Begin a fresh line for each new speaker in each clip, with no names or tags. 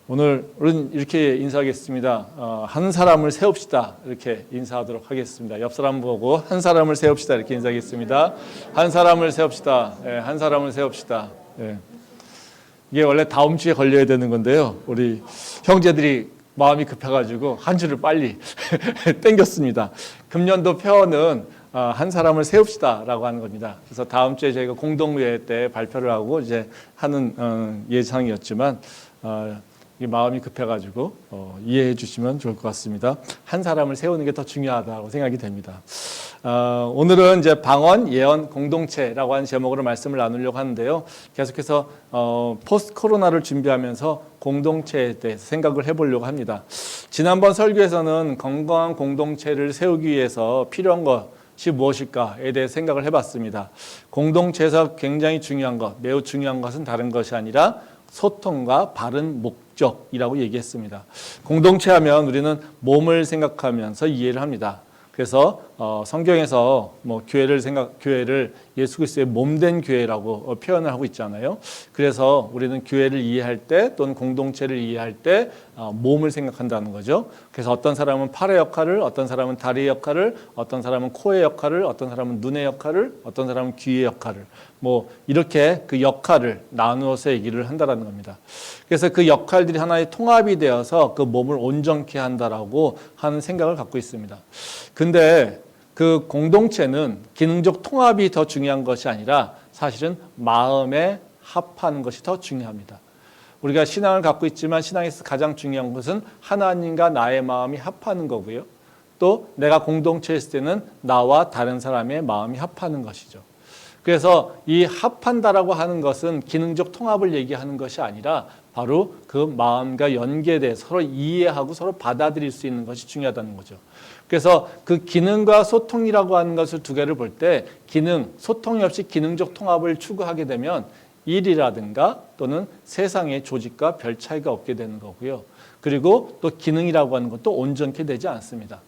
오늘은 이렇게 인사하겠습니다. 한 사람을 세웁시다. 이렇게 인사하도록 하겠습니다. 옆 사람 보고 한 사람을 세웁시다. 이렇게 인사하겠습니다. 한 사람을 세웁시다. 한 사람을 세웁시다. 이게 원래 다음 주에 걸려야 되는 건데요. 우리 형제들이 마음이 급해가지고 한 주를 빨리 땡겼습니다. 금년도 표어는 한 사람을 세웁시다라고 하는 겁니다. 그래서 다음 주에 저희가 공동회의 때 발표를 하고 이제 하는 예상이었지만 이 마음이 급해가지고 이해해 주시면 좋을 것 같습니다. 한 사람을 세우는 게 더 중요하다고 생각이 됩니다. 오늘은 이제 방언, 예언, 공동체라고 하는 제목으로 말씀을 나누려고 하는데요. 계속해서 포스트 코로나를 준비하면서 공동체에 대해서 생각을 해보려고 합니다. 지난번 설교에서는 건강한 공동체를 세우기 위해서 필요한 것이 무엇일까에 대해 생각을 해봤습니다. 공동체에서 굉장히 중요한 것, 매우 중요한 것은 다른 것이 아니라 소통과 바른 목적이라고 얘기했습니다. 공동체 하면 우리는 몸을 생각하면서 이해를 합니다. 그래서 성경에서 교회를 예수 그리스도의 몸된 교회라고 표현을 하고 있잖아요. 그래서 우리는 교회를 이해할 때 또는 공동체를 이해할 때 몸을 생각한다는 거죠. 그래서 어떤 사람은 팔의 역할을, 어떤 사람은 다리의 역할을, 어떤 사람은 코의 역할을, 어떤 사람은 눈의 역할을, 어떤 사람은 귀의 역할을 이렇게 그 역할을 나누어서 얘기를 한다는 겁니다. 그래서 그 역할들이 하나의 통합이 되어서 그 몸을 온전케 한다라고 하는 생각을 갖고 있습니다. 근데 그 공동체는 기능적 통합이 더 중요한 것이 아니라 사실은 마음에 합하는 것이 더 중요합니다. 우리가 신앙을 갖고 있지만 신앙에서 가장 중요한 것은 하나님과 나의 마음이 합하는 거고요. 또 내가 공동체에 있을 때는 나와 다른 사람의 마음이 합하는 것이죠. 그래서 이 합한다라고 하는 것은 기능적 통합을 얘기하는 것이 아니라 바로 그 마음과 연계돼 서로 이해하고 서로 받아들일 수 있는 것이 중요하다는 거죠. 그래서 그 기능과 소통이라고 하는 것을 두 개를 볼 때 기능, 소통이 없이 기능적 통합을 추구하게 되면 일이라든가 또는 세상의 조직과 별 차이가 없게 되는 거고요. 그리고 또 기능이라고 하는 것도 온전케 되지 않습니다.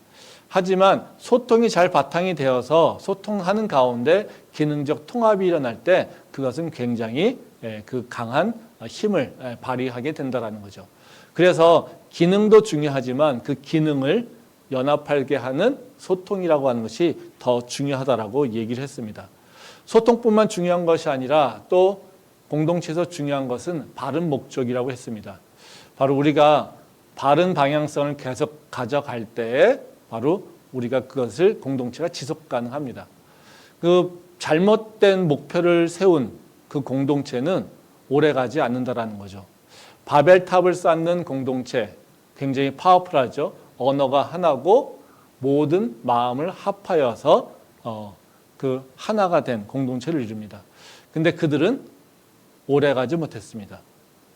하지만 소통이 잘 바탕이 되어서 소통하는 가운데 기능적 통합이 일어날 때 그것은 굉장히 그 강한 힘을 발휘하게 된다는 거죠. 그래서 기능도 중요하지만 그 기능을 연합하게 하는 소통이라고 하는 것이 더 중요하다라고 얘기를 했습니다. 소통뿐만 중요한 것이 아니라 또 공동체에서 중요한 것은 바른 목적이라고 했습니다. 바로 우리가 바른 방향성을 계속 가져갈 때에 바로 우리가 그것을 공동체가 지속 가능합니다. 그 잘못된 목표를 세운 그 공동체는 오래가지 않는다라는 거죠. 바벨탑을 쌓는 공동체 굉장히 파워풀하죠. 언어가 하나고 모든 마음을 합하여서 그 하나가 된 공동체를 이룹니다. 근데 그들은 오래가지 못했습니다.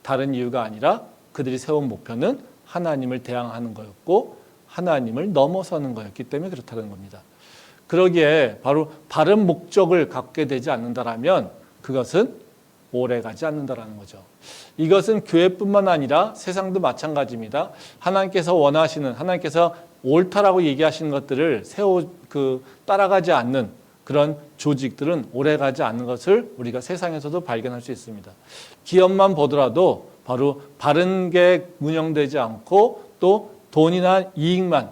다른 이유가 아니라 그들이 세운 목표는 하나님을 대항하는 거였고 하나님을 넘어서는 거였기 때문에 그렇다는 겁니다. 그러기에 바로 바른 목적을 갖게 되지 않는다라면 그것은 오래가지 않는다라는 거죠. 이것은 교회뿐만 아니라 세상도 마찬가지입니다. 하나님께서 원하시는, 하나님께서 옳다라고 얘기하시는 것들을 따라가지 않는 그런 조직들은 오래가지 않는 것을 우리가 세상에서도 발견할 수 있습니다. 기업만 보더라도 바로 바른 게 운영되지 않고 또 돈이나 이익만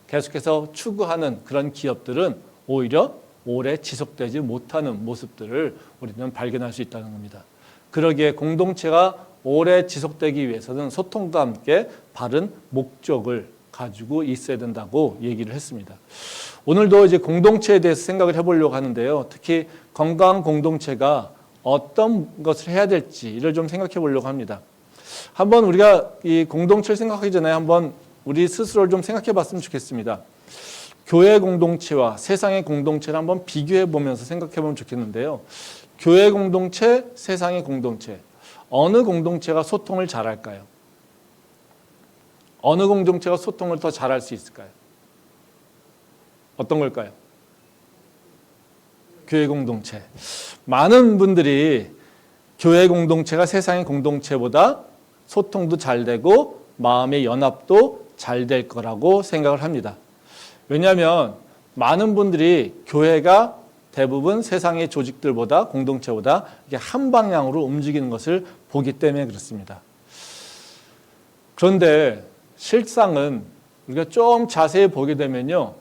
계속해서 추구하는 그런 기업들은 오히려 오래 지속되지 못하는 모습들을 우리는 발견할 수 있다는 겁니다. 그러기에 공동체가 오래 지속되기 위해서는 소통과 함께 바른 목적을 가지고 있어야 된다고 얘기를 했습니다. 오늘도 이제 공동체에 대해서 생각을 해보려고 하는데요. 특히 건강한 공동체가 어떤 것을 해야 될지를 좀 생각해 보려고 합니다. 한번 우리가 이 공동체를 생각하기 전에 한번 우리 스스로를 좀 생각해 봤으면 좋겠습니다. 교회 공동체와 세상의 공동체를 한번 비교해 보면서 생각해 보면 좋겠는데요. 교회 공동체, 세상의 공동체. 어느 공동체가 소통을 잘할까요? 어느 공동체가 소통을 더 잘할 수 있을까요? 어떤 걸까요? 교회 공동체. 많은 분들이 교회 공동체가 세상의 공동체보다 소통도 잘 되고 마음의 연합도 잘 될 거라고 생각을 합니다. 왜냐하면 많은 분들이 교회가 대부분 세상의 조직들보다 공동체보다 한 방향으로 움직이는 것을 보기 때문에 그렇습니다. 그런데 실상은 우리가 좀 자세히 보게 되면요,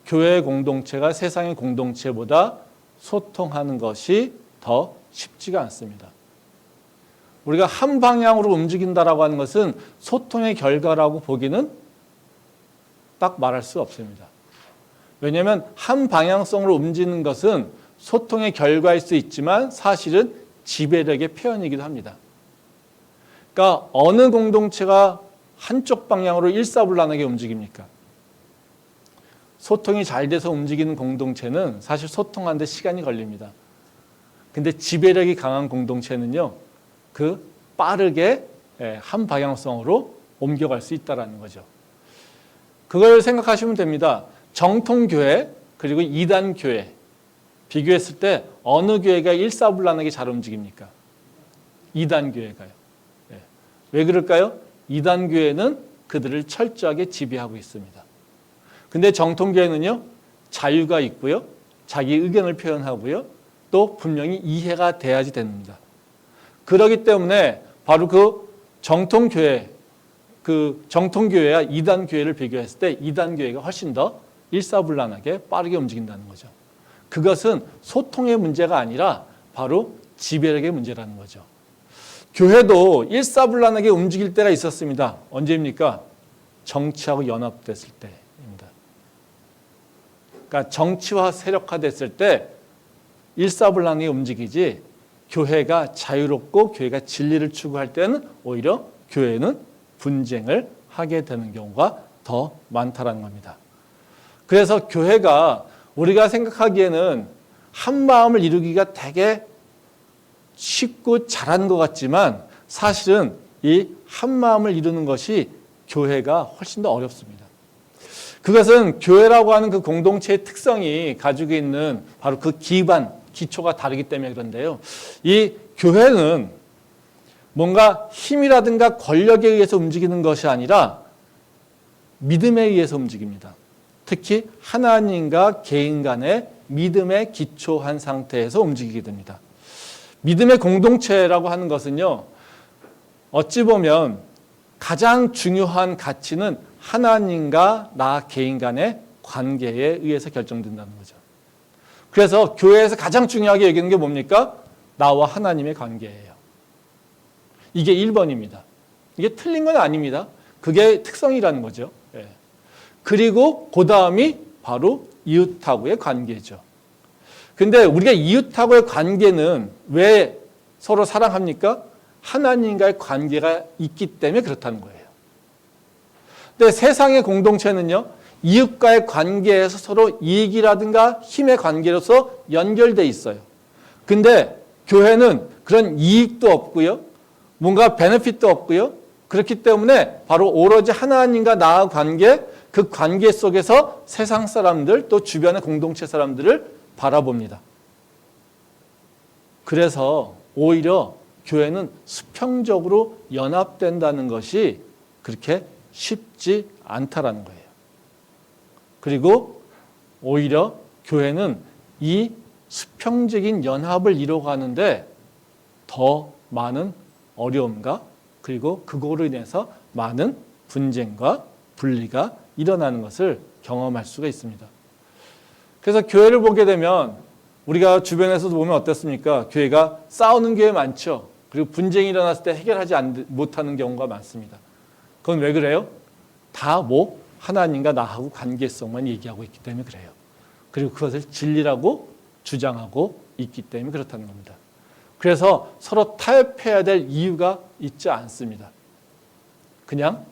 교회 공동체가 세상의 공동체보다 소통하는 것이 더 쉽지가 않습니다. 우리가 한 방향으로 움직인다라고 하는 것은 소통의 결과라고 보기는 딱 말할 수 없습니다. 왜냐하면 한 방향성으로 움직이는 것은 소통의 결과일 수 있지만 사실은 지배력의 표현이기도 합니다. 그러니까 어느 공동체가 한쪽 방향으로 일사불란하게 움직입니까? 소통이 잘 돼서 움직이는 공동체는 사실 소통하는 데 시간이 걸립니다. 근데 지배력이 강한 공동체는요, 그 빠르게 한 방향성으로 옮겨갈 수 있다는 거죠. 그걸 생각하시면 됩니다. 정통교회 그리고 이단교회 비교했을 때 어느 교회가 일사불란하게 잘 움직입니까? 이단교회가요. 왜 그럴까요? 이단교회는 그들을 철저하게 지배하고 있습니다. 근데 정통교회는요, 자유가 있고요, 자기 의견을 표현하고요, 또 분명히 이해가 돼야지 됩니다. 그렇기 때문에 바로 그 정통교회와 이단교회를 비교했을 때 이단교회가 훨씬 더 일사불란하게 빠르게 움직인다는 거죠. 그것은 소통의 문제가 아니라 바로 지배력의 문제라는 거죠. 교회도 일사불란하게 움직일 때가 있었습니다. 언제입니까? 정치하고 연합됐을 때입니다. 그러니까 정치화 세력화됐을 때 일사불란하게 움직이지, 교회가 자유롭고 교회가 진리를 추구할 때는 오히려 교회는 분쟁을 하게 되는 경우가 더 많다는 겁니다. 그래서 교회가 우리가 생각하기에는 한 마음을 이루기가 되게 쉽고 잘하는 것 같지만 사실은 이 한 마음을 이루는 것이 교회가 훨씬 더 어렵습니다. 그것은 교회라고 하는 그 공동체의 특성이 가지고 있는 바로 그 기초가 다르기 때문에 그런데요. 이 교회는 뭔가 힘이라든가 권력에 의해서 움직이는 것이 아니라 믿음에 의해서 움직입니다. 특히 하나님과 개인 간의 믿음에 기초한 상태에서 움직이게 됩니다. 믿음의 공동체라고 하는 것은요, 어찌 보면 가장 중요한 가치는 하나님과 나 개인 간의 관계에 의해서 결정된다는 거죠. 그래서 교회에서 가장 중요하게 여기는 게 뭡니까? 나와 하나님의 관계예요. 이게 1번입니다. 이게 틀린 건 아닙니다. 그게 특성이라는 거죠. 그리고 그 다음이 바로 이웃하고의 관계죠. 근데 우리가 이웃하고의 관계는 왜 서로 사랑합니까? 하나님과의 관계가 있기 때문에 그렇다는 거예요. 근데 세상의 공동체는요, 이웃과의 관계에서 서로 이익이라든가 힘의 관계로서 연결돼 있어요. 근데 교회는 그런 이익도 없고요, 뭔가 베네핏도 없고요. 그렇기 때문에 바로 오로지 하나님과 나의 관계, 그 관계 속에서 세상 사람들 또 주변의 공동체 사람들을 바라봅니다. 그래서 오히려 교회는 수평적으로 연합된다는 것이 그렇게 쉽지 않다라는 거예요. 그리고 오히려 교회는 이 수평적인 연합을 이루어가는데 더 많은 어려움과 그리고 그거로 인해서 많은 분쟁과 분리가 일어나는 것을 경험할 수가 있습니다. 그래서 교회를 보게 되면 우리가 주변에서도 보면 어떻습니까? 교회가 싸우는 교회 많죠. 그리고 분쟁이 일어났을 때 해결하지 못하는 경우가 많습니다. 그건 왜 그래요? 다 하나님과 나하고 관계성만 얘기하고 있기 때문에 그래요. 그리고 그것을 진리라고 주장하고 있기 때문에 그렇다는 겁니다. 그래서 서로 타협해야 될 이유가 있지 않습니다. 그냥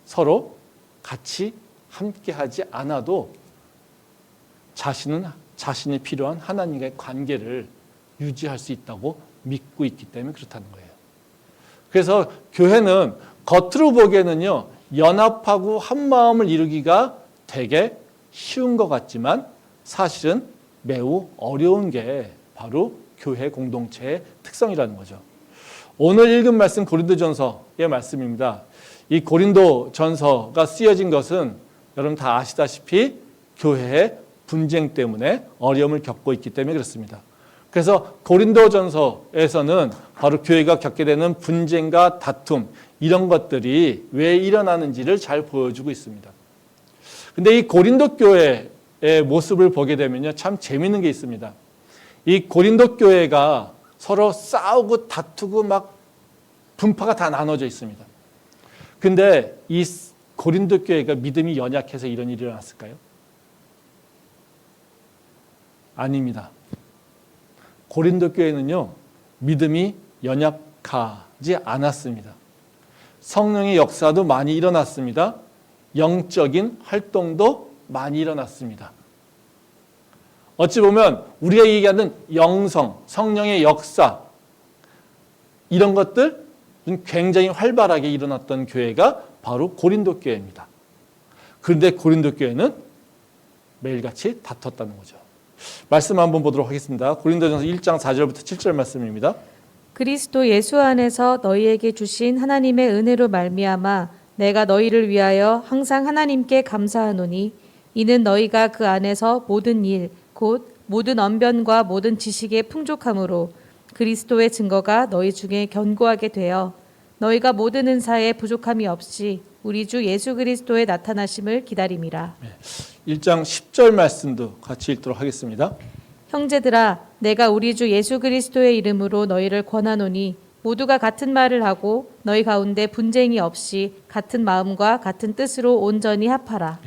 서로 같이 함께하지 않아도 자신이 필요한 하나님과의 관계를 유지할 수 있다고 믿고 있기 때문에 그렇다는 거예요. 그래서 교회는 겉으로 보기에는요, 연합하고 한 마음을 이루기가 되게 쉬운 것 같지만 사실은 매우 어려운 게 바로 교회 공동체의 특성이라는 거죠. 오늘 읽은 말씀 고린도전서의 말씀입니다. 이 고린도전서가 쓰여진 것은 여러분 다 아시다시피 교회의 분쟁 때문에 어려움을 겪고 있기 때문에 그렇습니다. 그래서 고린도전서에서는 바로 교회가 겪게 되는 분쟁과 다툼 이런 것들이 왜 일어나는지를 잘 보여주고 있습니다. 근데 이 고린도 교회의 모습을 보게 되면요, 참 재밌는 게 있습니다. 이 고린도 교회가 서로 싸우고 다투고 막 분파가 다 나눠져 있습니다. 근데 이 고린도 교회가 믿음이 연약해서 이런 일이 일어났을까요? 아닙니다. 고린도 교회는요, 믿음이 연약하지 않았습니다. 성령의 역사도 많이 일어났습니다. 영적인 활동도 많이 일어났습니다. 어찌 보면 우리가 얘기하는 영성, 성령의 역사 이런 것들 굉장히 활발하게 일어났던 교회가 바로 고린도 교회입니다. 그런데 고린도 교회는 매일같이 다퉜다는 거죠. 말씀 한번 보도록 하겠습니다. 고린도전서 1장 4절부터 7절 말씀입니다.
그리스도 예수 안에서 너희에게 주신 하나님의 은혜로 말미암아 내가 너희를 위하여 항상 하나님께 감사하노니 이는 너희가 그 안에서 모든 일 곧 모든 언변과 모든 지식의 풍족함으로 그리스도의 증거가 너희 중에 견고하게 되어 너희가 모든 은사에 부족함이 없이 우리 주 예수 그리스도의 나타나심을 기다림이라.
1장 10절 말씀도 같이 읽도록 하겠습니다.
형제들아 내가 우리 주 예수 그리스도의 이름으로 너희를 권하노니 모두가 같은 말을 하고 너희 가운데 분쟁이 없이 같은 마음과 같은 뜻으로 온전히 합하라.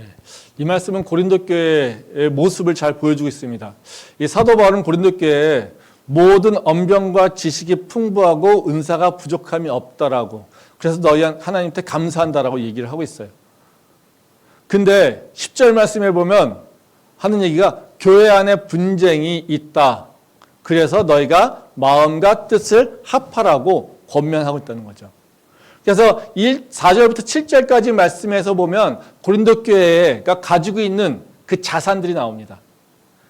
이 말씀은 고린도 교회의 모습을 잘 보여주고 있습니다. 이 사도 바울은 고린도 교회에 모든 언변과 지식이 풍부하고 은사가 부족함이 없다라고, 그래서 너희 하나님께 감사한다라고 얘기를 하고 있어요. 근데 10절 말씀에 보면 하는 얘기가 교회 안에 분쟁이 있다. 그래서 너희가 마음과 뜻을 합하라고 권면하고 있다는 거죠. 그래서 4절부터 7절까지 말씀에서 보면 고린도 교회가 가지고 있는 그 자산들이 나옵니다.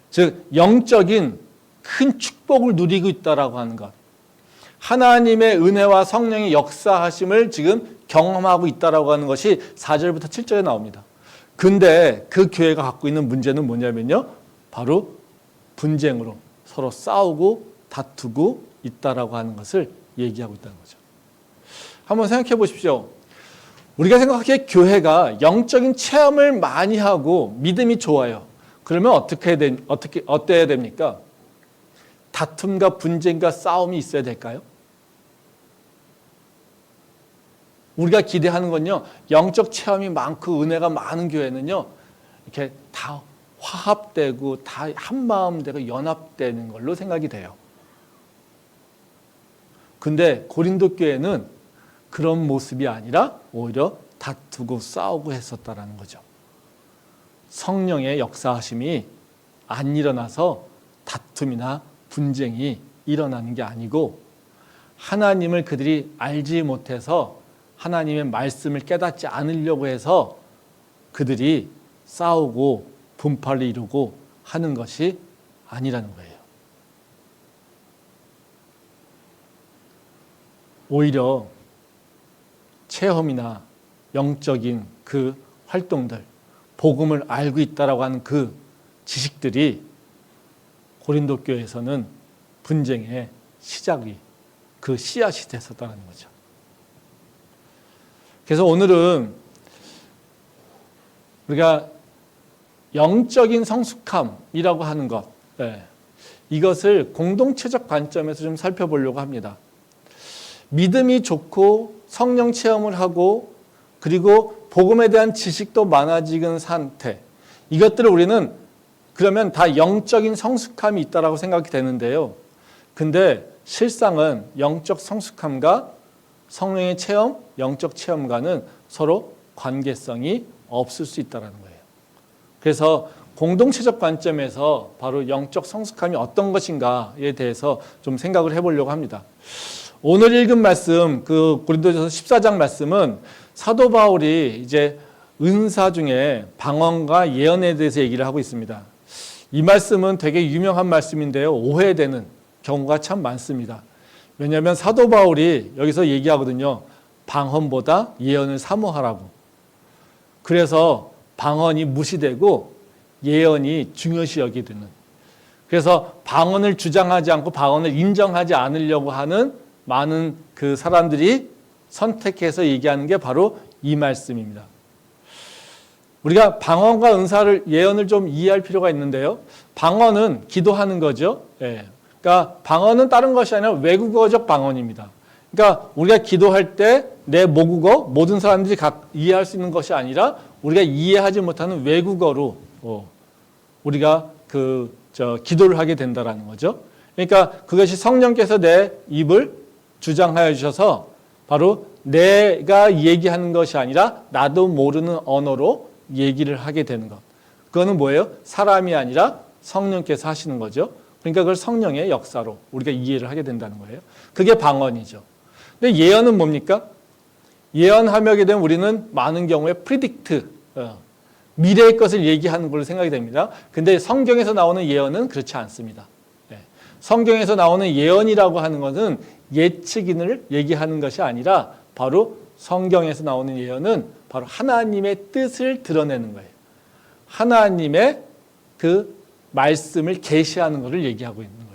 즉 영적인 큰 축복을 누리고 있다라고 하는 것, 하나님의 은혜와 성령의 역사하심을 지금 경험하고 있다라고 하는 것이 4절부터 7절에 나옵니다. 근데 그 교회가 갖고 있는 문제는 뭐냐면요, 바로 분쟁으로 서로 싸우고 다투고 있다라고 하는 것을 얘기하고 있다는 거죠. 한번 생각해 보십시오. 우리가 생각하기에 교회가 영적인 체험을 많이 하고 믿음이 좋아요. 그러면 어때야 됩니까? 다툼과 분쟁과 싸움이 있어야 될까요? 우리가 기대하는 건요, 영적 체험이 많고 은혜가 많은 교회는요, 이렇게 다 화합되고 다 한마음 되고 연합되는 걸로 생각이 돼요. 근데 고린도 교회는 그런 모습이 아니라 오히려 다투고 싸우고 했었다라는 거죠. 성령의 역사하심이 안 일어나서 다툼이나 분쟁이 일어나는 게 아니고, 하나님을 그들이 알지 못해서 하나님의 말씀을 깨닫지 않으려고 해서 그들이 싸우고 분파를 이루고 하는 것이 아니라는 거예요. 오히려 체험이나 영적인 그 활동들, 복음을 알고 있다라고 하는 그 지식들이 고린도 교회에서는 분쟁의 시작이, 그 씨앗이 됐었다는 거죠. 그래서 오늘은 우리가 영적인 성숙함이라고 하는 것, 이것을 공동체적 관점에서 좀 살펴보려고 합니다. 믿음이 좋고 성령 체험을 하고 그리고 복음에 대한 지식도 많아지는 상태, 이것들을 우리는 그러면 다 영적인 성숙함이 있다라고 생각이 되는데요. 근데 실상은 영적 성숙함과 성령의 체험, 영적 체험과는 서로 관계성이 없을 수 있다는 거예요. 그래서 공동체적 관점에서 바로 영적 성숙함이 어떤 것인가에 대해서 좀 생각을 해보려고 합니다. 오늘 읽은 말씀, 그 고린도전서 14장 말씀은 사도 바울이 이제 은사 중에 방언과 예언에 대해서 얘기를 하고 있습니다. 이 말씀은 되게 유명한 말씀인데요, 오해되는 경우가 참 많습니다. 왜냐하면 사도 바울이 여기서 얘기하거든요. 방언보다 예언을 사모하라고. 그래서 방언이 무시되고 예언이 중요시 여기되는 그래서 방언을 주장하지 않고 방언을 인정하지 않으려고 하는 많은 그 사람들이 선택해서 얘기하는 게 바로 이 말씀입니다. 우리가 방언과 은사를 예언을 좀 이해할 필요가 있는데요. 방언은 기도하는 거죠. 예. 그러니까 방언은 다른 것이 아니라 외국어적 방언입니다. 그러니까 우리가 기도할 때 내 모국어 모든 사람들이 이해할 수 있는 것이 아니라 우리가 이해하지 못하는 외국어로 우리가 기도를 하게 된다라는 거죠. 그러니까 그것이 성령께서 내 입을 주장하여 주셔서 바로 내가 얘기하는 것이 아니라 나도 모르는 언어로 얘기를 하게 되는 것. 그거는 뭐예요? 사람이 아니라 성령께서 하시는 거죠. 그러니까 그걸 성령의 역사로 우리가 이해를 하게 된다는 거예요. 그게 방언이죠. 근데 예언은 뭡니까? 예언하게 되면 우리는 많은 경우에 predict, 미래의 것을 얘기하는 걸로 생각이 됩니다. 근데 성경에서 나오는 예언은 그렇지 않습니다. 성경에서 나오는 예언이라고 하는 것은 예측인을 얘기하는 것이 아니라 바로 성경에서 나오는 예언은 바로 하나님의 뜻을 드러내는 거예요. 하나님의 그 말씀을 계시하는 것을 얘기하고 있는 거예요.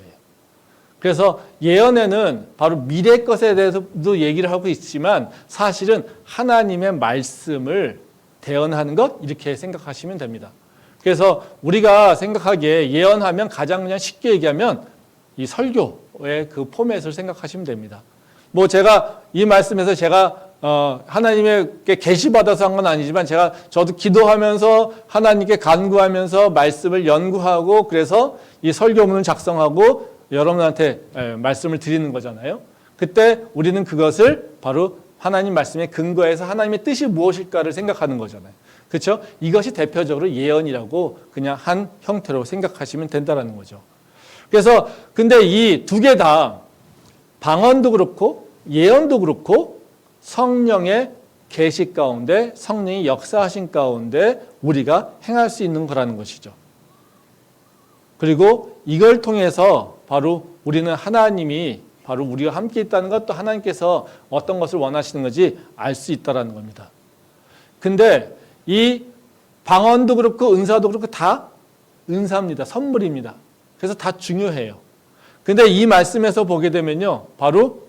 그래서 예언에는 바로 미래 것에 대해서도 얘기를 하고 있지만 사실은 하나님의 말씀을 대언하는 것 이렇게 생각하시면 됩니다. 그래서 우리가 생각하기에 예언하면 가장 그냥 쉽게 얘기하면 이 설교의 그 포맷을 생각하시면 됩니다. 뭐 제가 이 말씀에서 제가 하나님께 계시받아서 한 건 아니지만 저도 기도하면서 하나님께 간구하면서 말씀을 연구하고 그래서 이 설교문을 작성하고 여러분한테 말씀을 드리는 거잖아요. 그때 우리는 그것을 바로 하나님 말씀에 근거해서 하나님의 뜻이 무엇일까를 생각하는 거잖아요. 그렇죠? 이것이 대표적으로 예언이라고 그냥 한 형태로 생각하시면 된다는 거죠. 그래서 근데 이 두 개 다 방언도 그렇고 예언도 그렇고 성령의 계시 가운데 성령이 역사하신 가운데 우리가 행할 수 있는 거라는 것이죠. 그리고 이걸 통해서 바로 우리는 하나님이 바로 우리와 함께 있다는 것도 하나님께서 어떤 것을 원하시는 건지 알 수 있다는 겁니다. 근데 이 방언도 그렇고 은사도 그렇고 다 은사입니다. 선물입니다. 그래서 다 중요해요. 근데 이 말씀에서 보게 되면요. 바로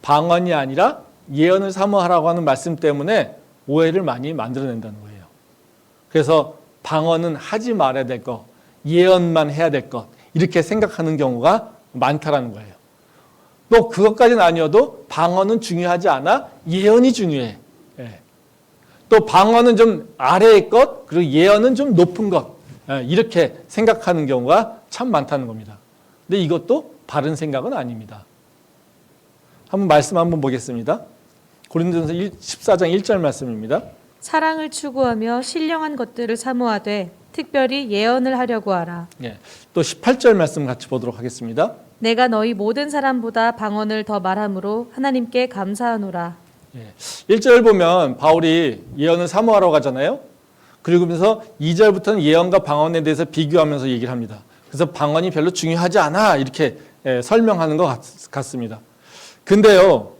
방언이 아니라 예언을 사모하라고 하는 말씀 때문에 오해를 많이 만들어낸다는 거예요. 그래서 방언은 하지 말아야 될 것, 예언만 해야 될 것 이렇게 생각하는 경우가 많다라는 거예요. 또 그것까지는 아니어도 방언은 중요하지 않아 예언이 중요해. 또 방언은 좀 아래의 것 그리고 예언은 좀 높은 것 이렇게 생각하는 경우가 참 많다는 겁니다. 근데 이것도 바른 생각은 아닙니다. 한번 말씀 한번 보겠습니다. 고린도전서 14장 1절 말씀입니다.
사랑을 추구하며 신령한 것들을 사모하되 특별히 예언을 하려고 하라.
또 18절 말씀 같이 보도록 하겠습니다.
내가 너희 모든 사람보다 방언을 더 말함으로 하나님께 감사하노라.
1절 보면 바울이 예언을 사모하라고 하잖아요. 그러면서 2절부터는 예언과 방언에 대해서 비교하면서 얘기를 합니다. 그래서 방언이 별로 중요하지 않아 이렇게 설명하는 것 같습니다. 근데요,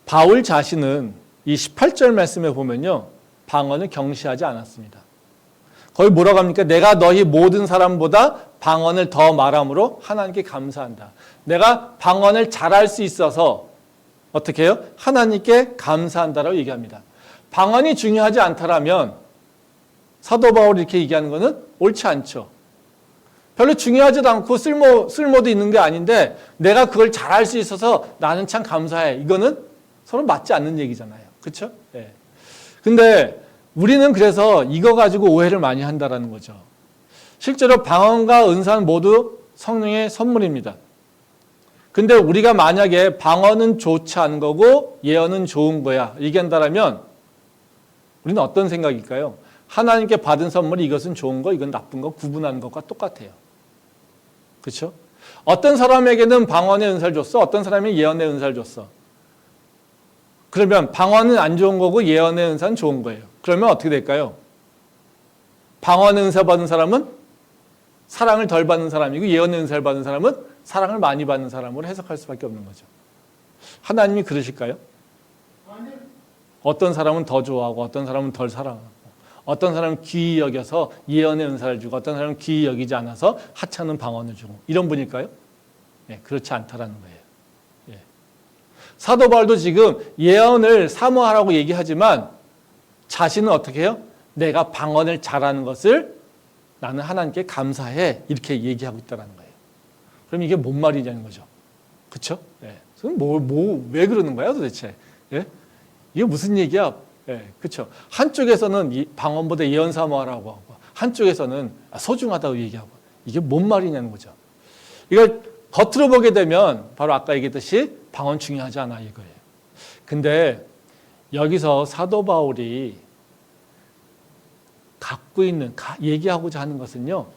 바울 자신은 이 18절 말씀에 보면요, 방언을 경시하지 않았습니다. 거기 뭐라고 합니까? 내가 너희 모든 사람보다 방언을 더 말함으로 하나님께 감사한다. 내가 방언을 잘할 수 있어서 어떻게 해요? 하나님께 감사한다라고 얘기합니다. 방언이 중요하지 않다라면 사도 바울이 이렇게 얘기하는 것은 옳지 않죠. 별로 중요하지도 않고 쓸모도 있는 게 아닌데 내가 그걸 잘할 수 있어서 나는 참 감사해. 이거는 서로 맞지 않는 얘기잖아요. 그렇죠? 근데 우리는 그래서 이거 가지고 오해를 많이 한다라는 거죠. 실제로 방언과 은사는 모두 성령의 선물입니다. 근데 우리가 만약에 방언은 좋지 않은 거고 예언은 좋은 거야 얘기한다면 우리는 어떤 생각일까요? 하나님께 받은 선물이 이것은 좋은 거, 이건 나쁜 거 구분하는 것과 똑같아요. 그렇죠? 어떤 사람에게는 방언의 은사를 줬어, 어떤 사람이 예언의 은사를 줬어. 그러면 방언은 안 좋은 거고 예언의 은사는 좋은 거예요. 그러면 어떻게 될까요? 방언의 은사 받은 사람은 사랑을 덜 받는 사람이고 예언의 은사를 받은 사람은 사랑을 많이 받는 사람으로 해석할 수밖에 없는 거죠. 하나님이 그러실까요? 어떤 사람은 더 좋아하고 어떤 사람은 덜 사랑하고 어떤 사람은 귀히 여겨서 예언의 은사를 주고 어떤 사람은 귀히 여기지 않아서 하찮은 방언을 주고 이런 분일까요? 예, 그렇지 않다라는 거예요. 예. 사도 바울도 지금 예언을 사모하라고 얘기하지만 자신은 어떻게 해요? 내가 방언을 잘하는 것을 나는 하나님께 감사해 이렇게 얘기하고 있다는 거예요. 그럼 이게 뭔 말이냐는 거죠. 그렇죠? 예. 그럼 왜 그러는 거야 도대체? 예? 이게 무슨 얘기야? 예, 그렇죠. 한쪽에서는 이 방언보다 예언 사모하라고 하고 한쪽에서는 소중하다고 얘기하고 이게 뭔 말이냐는 거죠. 이걸 겉으로 보게 되면 바로 아까 얘기했듯이 방언 중요하지 않아 이거예요. 근데 여기서 사도 바울이 갖고 있는 얘기하고자 하는 것은요.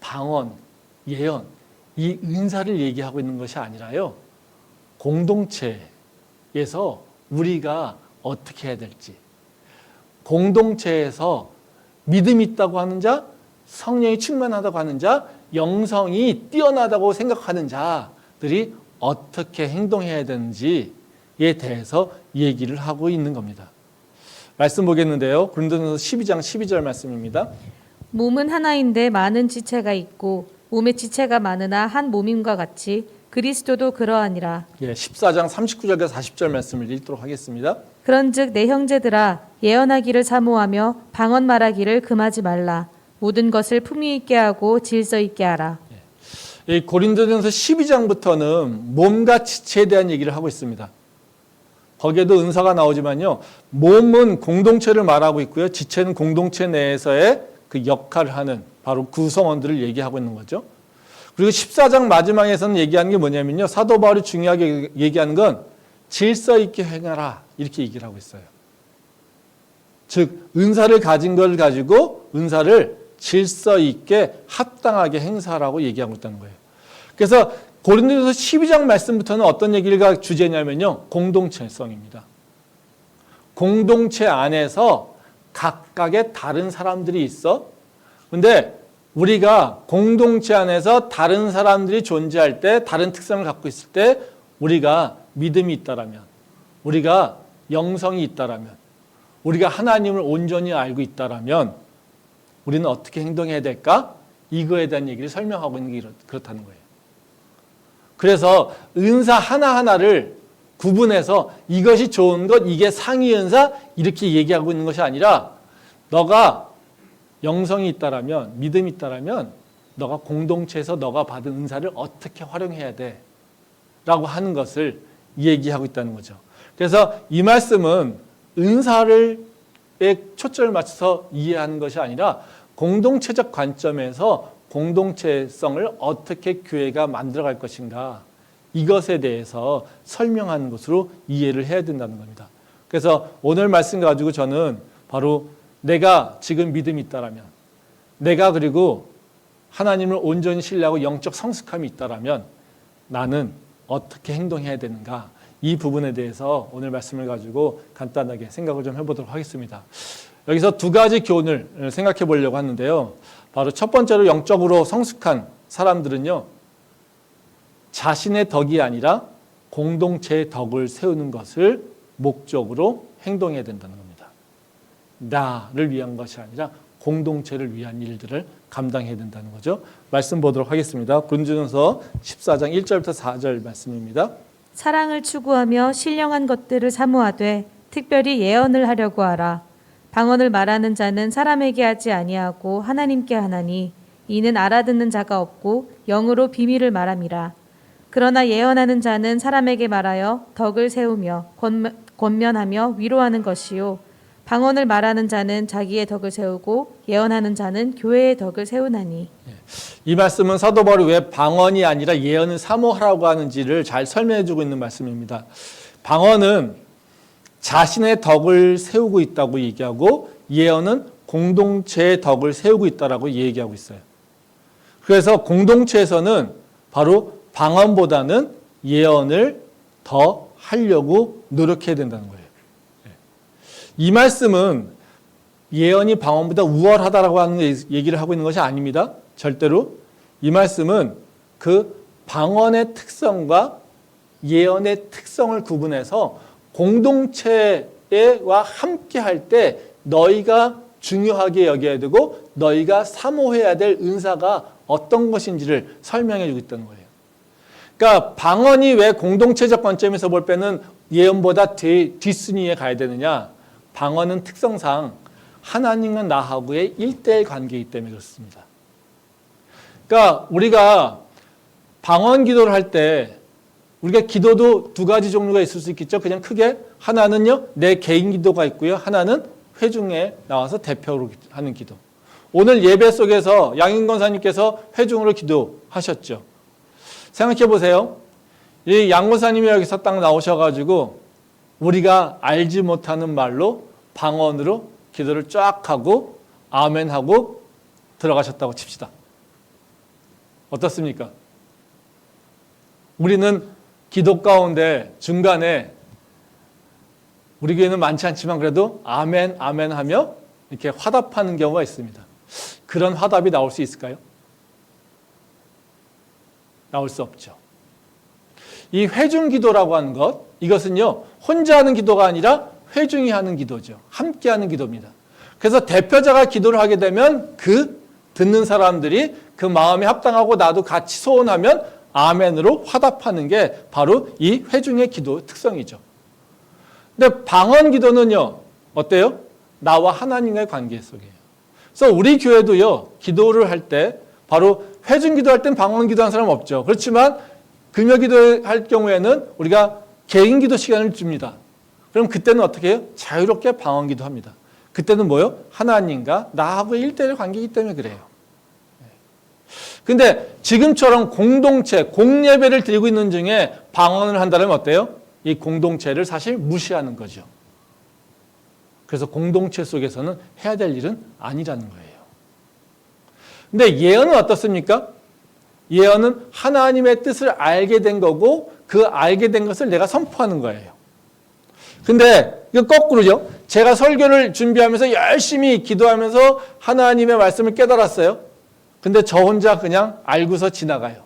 방언, 예언 이 은사를 얘기하고 있는 것이 아니라요. 공동체에서 우리가 어떻게 해야 될지 공동체에서 믿음이 있다고 하는 자, 성령이 충만하다고 하는 자, 영성이 뛰어나다고 생각하는 자들이 어떻게 행동해야 되는지에 대해서 얘기를 하고 있는 겁니다. 말씀 보겠는데요. 고린도전서 12장 12절 말씀입니다.
몸은 하나인데 많은 지체가 있고 몸의 지체가 많으나 한 몸임과 같이 그리스도도 그러하니라.
예, 14장 39절에서 40절 말씀을 읽도록 하겠습니다.
그런즉 내 형제들아 예언하기를 사모하며 방언 말하기를 금하지 말라. 모든 것을 품위 있게 하고 질서 있게 하라.
이 고린도전서 12장부터는 몸과 지체에 대한 얘기를 하고 있습니다. 거기에도 은사가 나오지만요. 몸은 공동체를 말하고 있고요. 지체는 공동체 내에서의 그 역할을 하는 바로 구성원들을 얘기하고 있는 거죠. 그리고 14장 마지막에서는 얘기하는 게 뭐냐면요. 사도 바울이 중요하게 얘기하는 건 질서 있게 행하라 이렇게 얘기를 하고 있어요. 즉 은사를 가진 걸 가지고 은사를 질서 있게 합당하게 행사하라고 얘기하고 있다는 거예요. 그래서 고린도전서 12장 말씀부터는 어떤 얘기가 주제냐면요. 공동체성입니다. 공동체 안에서 각각의 다른 사람들이 있어. 근데 우리가 공동체 안에서 다른 사람들이 존재할 때, 다른 특성을 갖고 있을 때 우리가 믿음이 있다라면, 우리가 영성이 있다라면, 우리가 하나님을 온전히 알고 있다라면 우리는 어떻게 행동해야 될까? 이거에 대한 얘기를 설명하고 있는 게 그렇다는 거예요. 그래서 은사 하나하나를 구분해서 이것이 좋은 것, 이게 상위 은사 이렇게 얘기하고 있는 것이 아니라 너가 영성이 있다라면, 믿음이 있다라면 너가 공동체에서 너가 받은 은사를 어떻게 활용해야 돼? 라고 하는 것을 얘기하고 있다는 거죠. 그래서 이 말씀은 은사를 초점을 맞춰서 이해하는 것이 아니라 공동체적 관점에서 공동체성을 어떻게 교회가 만들어갈 것인가 이것에 대해서 설명하는 것으로 이해를 해야 된다는 겁니다. 그래서 오늘 말씀 가지고 저는 바로 내가 지금 믿음이 있다라면 내가 그리고 하나님을 온전히 신뢰하고 영적 성숙함이 있다라면 나는 어떻게 행동해야 되는가 이 부분에 대해서 오늘 말씀을 가지고 간단하게 생각을 좀 해보도록 하겠습니다. 여기서 두 가지 교훈을 생각해 보려고 하는데요. 바로 첫 번째로 영적으로 성숙한 사람들은요. 자신의 덕이 아니라 공동체의 덕을 세우는 것을 목적으로 행동해야 된다는 겁니다. 나를 위한 것이 아니라 공동체를 위한 일들을 감당해야 된다는 거죠. 말씀 보도록 하겠습니다. 고린도전서 14장 1절부터 4절 말씀입니다.
사랑을 추구하며 신령한 것들을 사모하되 특별히 예언을 하려고 하라. 방언을 말하는 자는 사람에게 하지 아니하고 하나님께 하나니 이는 알아듣는 자가 없고 영으로 비밀을 말함이라. 그러나 예언하는 자는 사람에게 말하여 덕을 세우며 권면하며 위로하는 것이요 방언을 말하는 자는 자기의 덕을 세우고 예언하는 자는 교회의 덕을 세우나니.
이 말씀은 사도 바울이 왜 방언이 아니라 예언을 사모하라고 하는지를 잘 설명해 주고 있는 말씀입니다. 방언은 자신의 덕을 세우고 있다고 얘기하고 예언은 공동체의 덕을 세우고 있다라고 얘기하고 있어요. 그래서 공동체에서는 바로 방언보다는 예언을 더 하려고 노력해야 된다는 거예요. 이 말씀은 예언이 방언보다 우월하다라고 하는 얘기를 하고 있는 것이 아닙니다. 절대로. 이 말씀은 그 방언의 특성과 예언의 특성을 구분해서 공동체와 함께 할 때 너희가 중요하게 여겨야 되고 너희가 사모해야 될 은사가 어떤 것인지를 설명해 주고 있다는 거예요. 그러니까 방언이 왜 공동체적 관점에서 볼 때는 예언보다 뒷순위에 가야 되느냐? 방언은 특성상 하나님과 나하고의 1대1 관계이기 때문에 그렇습니다. 그러니까 우리가 방언 기도를 할 때 우리가 기도도 두 가지 종류가 있을 수 있겠죠. 그냥 크게 하나는요, 내 개인 기도가 있고요. 하나는 회중에 나와서 대표로 하는 기도. 오늘 예배 속에서 양인 권사님께서 회중으로 기도하셨죠. 생각해 보세요. 이 양 권사님이 여기서 딱 나오셔가지고 우리가 알지 못하는 말로 방언으로 기도를 쫙 하고 아멘하고 들어가셨다고 칩시다. 어떻습니까? 우리는 기도 가운데 중간에 우리 교회는 많지 않지만 그래도 아멘 아멘 하며 이렇게 화답하는 경우가 있습니다. 그런 화답이 나올 수 있을까요? 나올 수 없죠. 이 회중 기도라고 하는 것, 이것은요 혼자 하는 기도가 아니라 회중이 하는 기도죠. 함께 하는 기도입니다. 그래서 대표자가 기도를 하게 되면 그 듣는 사람들이 그 마음에 합당하고 나도 같이 소원하면 아멘으로 화답하는 게 바로 이 회중의 기도 특성이죠. 근데 방언 기도는요 어때요? 나와 하나님과의 관계 속이에요. 그래서 우리 교회도요 기도를 할 때 바로 회중 기도할 땐 방언 기도하는 사람 없죠. 그렇지만 금요 기도할 경우에는 우리가 개인 기도 시간을 줍니다. 그럼 그때는 어떻게 해요? 자유롭게 방언 기도합니다. 그때는 뭐요? 하나님과 나하고의 1대1 관계이기 때문에 그래요. 근데 지금처럼 공동체, 공예배를 드리고 있는 중에 방언을 한다면 어때요? 이 공동체를 사실 무시하는 거죠. 그래서 공동체 속에서는 해야 될 일은 아니라는 거예요. 근데 예언은 어떻습니까? 예언은 하나님의 뜻을 알게 된 거고 그 알게 된 것을 내가 선포하는 거예요. 근데 이거 거꾸로죠. 제가 설교를 준비하면서 열심히 기도하면서 하나님의 말씀을 깨달았어요. 근데 저 혼자 그냥 알고서 지나가요.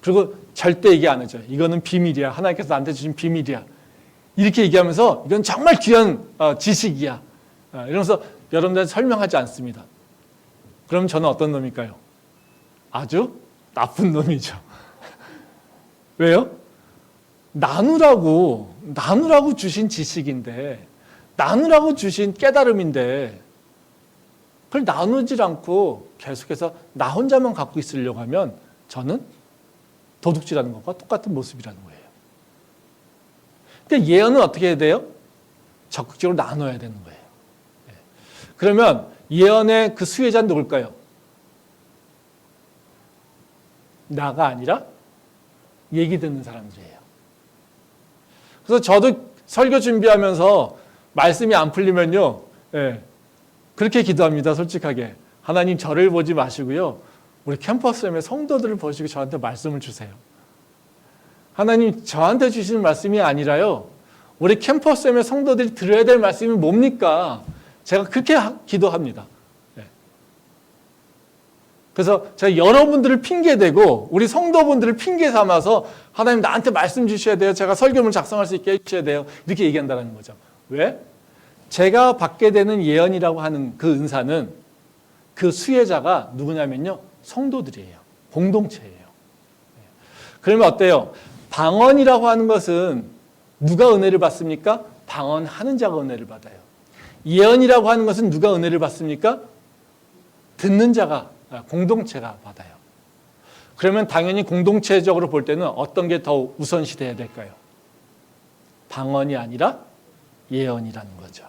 그리고 절대 얘기 안 하죠. 이거는 비밀이야. 하나님께서 나한테 주신 비밀이야. 이렇게 얘기하면서 이건 정말 귀한 지식이야. 이러면서 여러분들한테 설명하지 않습니다. 그럼 저는 어떤 놈일까요? 아주 나쁜 놈이죠. 왜요? 나누라고 주신 지식인데, 나누라고 주신 깨달음인데, 그걸 나누질 않고 계속해서 나 혼자만 갖고 있으려고 하면 저는 도둑질하는 것과 똑같은 모습이라는 거예요. 근데 예언은 어떻게 해야 돼요? 적극적으로 나눠야 되는 거예요. 그러면 예언의 그 수혜자는 누굴까요? 나가 아니라 얘기 듣는 사람들이에요. 그래서 저도 설교 준비하면서 말씀이 안 풀리면요. 그렇게 기도합니다. 솔직하게. 하나님 저를 보지 마시고요. 우리 캠퍼스엠의 성도들을 보시고 저한테 말씀을 주세요. 하나님 저한테 주시는 말씀이 아니라요. 우리 캠퍼스엠의 성도들이 들어야 될 말씀이 뭡니까? 제가 그렇게 기도합니다. 그래서 제가 여러분들을 핑계대고 우리 성도분들을 핑계 삼아서 하나님 나한테 말씀 주셔야 돼요. 제가 설교문을 작성할 수 있게 해주셔야 돼요. 이렇게 얘기한다는 거죠. 왜? 제가 받게 되는 예언이라고 하는 그 은사는 그 수혜자가 누구냐면요. 성도들이에요. 공동체예요. 그러면 어때요? 방언이라고 하는 것은 누가 은혜를 받습니까? 방언하는 자가 은혜를 받아요. 예언이라고 하는 것은 누가 은혜를 받습니까? 듣는 자가, 공동체가 받아요. 그러면 당연히 공동체적으로 볼 때는 어떤 게 더 우선시돼야 될까요? 방언이 아니라 예언이라는 거죠.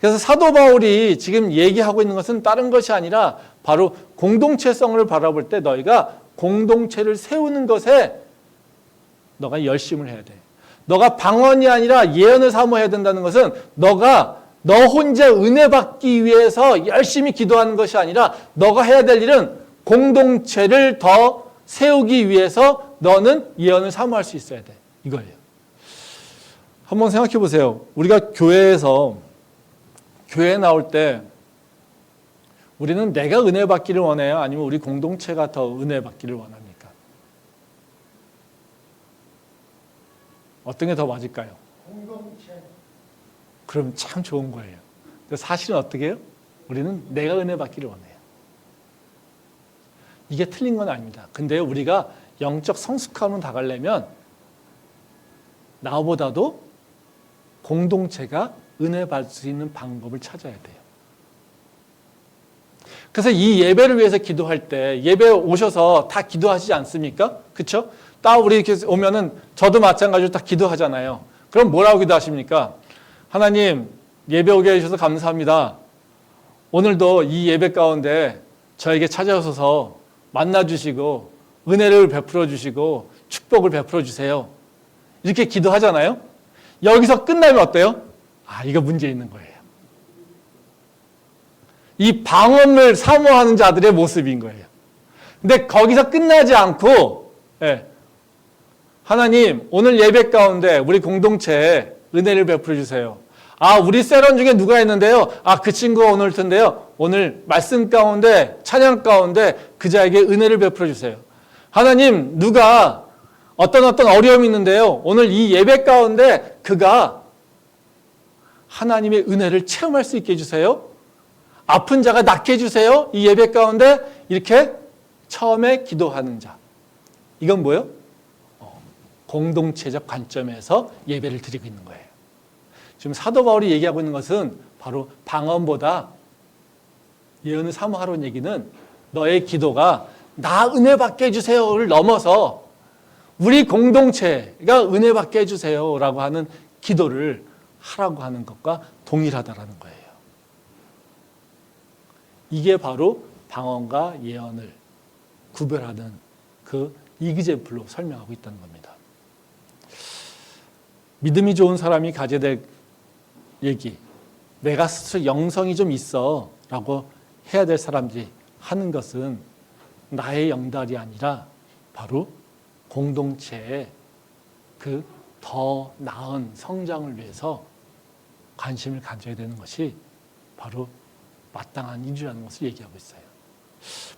그래서 사도 바울이 지금 얘기하고 있는 것은 다른 것이 아니라 바로 공동체성을 바라볼 때 너희가 공동체를 세우는 것에 너가 열심을 해야 돼. 너가 방언이 아니라 예언을 사모해야 된다는 것은 너가 너 혼자 은혜 받기 위해서 열심히 기도하는 것이 아니라 너가 해야 될 일은 공동체를 더 세우기 위해서 너는 예언을 사모할 수 있어야 돼. 이거예요. 한번 생각해 보세요. 우리가 교회에 나올 때 우리는 내가 은혜 받기를 원해요? 아니면 우리 공동체가 더 은혜 받기를 원합니까? 어떤 게 더 맞을까요?
공동체.
그럼 참 좋은 거예요. 근데 사실은 어떻게 해요? 우리는 내가 은혜 받기를 원해요. 이게 틀린 건 아닙니다. 근데 우리가 영적 성숙함을 다가려면 나보다도 공동체가 은혜 받을 수 있는 방법을 찾아야 돼요. 그래서 이 예배를 위해서 기도할 때 예배 오셔서 다 기도하시지 않습니까? 그렇죠? 딱 우리 이렇게 오면은 저도 마찬가지로 다 기도하잖아요. 그럼 뭐라고 기도하십니까? 하나님, 예배 오게 해주셔서 감사합니다. 오늘도 이 예배 가운데 저에게 찾아오셔서 만나주시고 은혜를 베풀어 주시고 축복을 베풀어 주세요. 이렇게 기도하잖아요. 여기서 끝나면 어때요? 아, 이거 문제 있는 거예요. 이 방언을 사모하는 자들의 모습인 거예요. 근데 거기서 끝나지 않고 하나님, 오늘 예배 가운데 우리 공동체에 은혜를 베풀어 주세요. 아, 우리 세런 중에 누가 있는데요. 아, 그 친구가 오늘 올 텐데요. 오늘 말씀 가운데, 찬양 가운데 그 자에게 은혜를 베풀어 주세요. 하나님, 누가 어떤 어려움이 있는데요. 오늘 이 예배 가운데 그가 하나님의 은혜를 체험할 수 있게 해주세요. 아픈 자가 낫게 해주세요. 이 예배 가운데 이렇게 처음에 기도하는 자. 이건 뭐예요? 공동체적 관점에서 예배를 드리고 있는 거예요. 지금 사도 바울이 얘기하고 있는 것은 바로 방언보다 예언을 사모하라는 얘기는 너의 기도가 나 은혜 받게 해주세요를 넘어서 우리 공동체가 은혜 받게 해주세요라고 하는 기도를 하라고 하는 것과 동일하다라는 거예요. 이게 바로 방언과 예언을 구별하는 그 이그제플로 설명하고 있다는 겁니다. 믿음이 좋은 사람이 가져야 될 얘기, 내가 스스로 영성이 좀 있어 라고 해야 될 사람들이 하는 것은 나의 영달이 아니라 바로 공동체의 그 더 나은 성장을 위해서 관심을 가져야 되는 것이 바로 마땅한 일이라는 것을 얘기하고 있어요.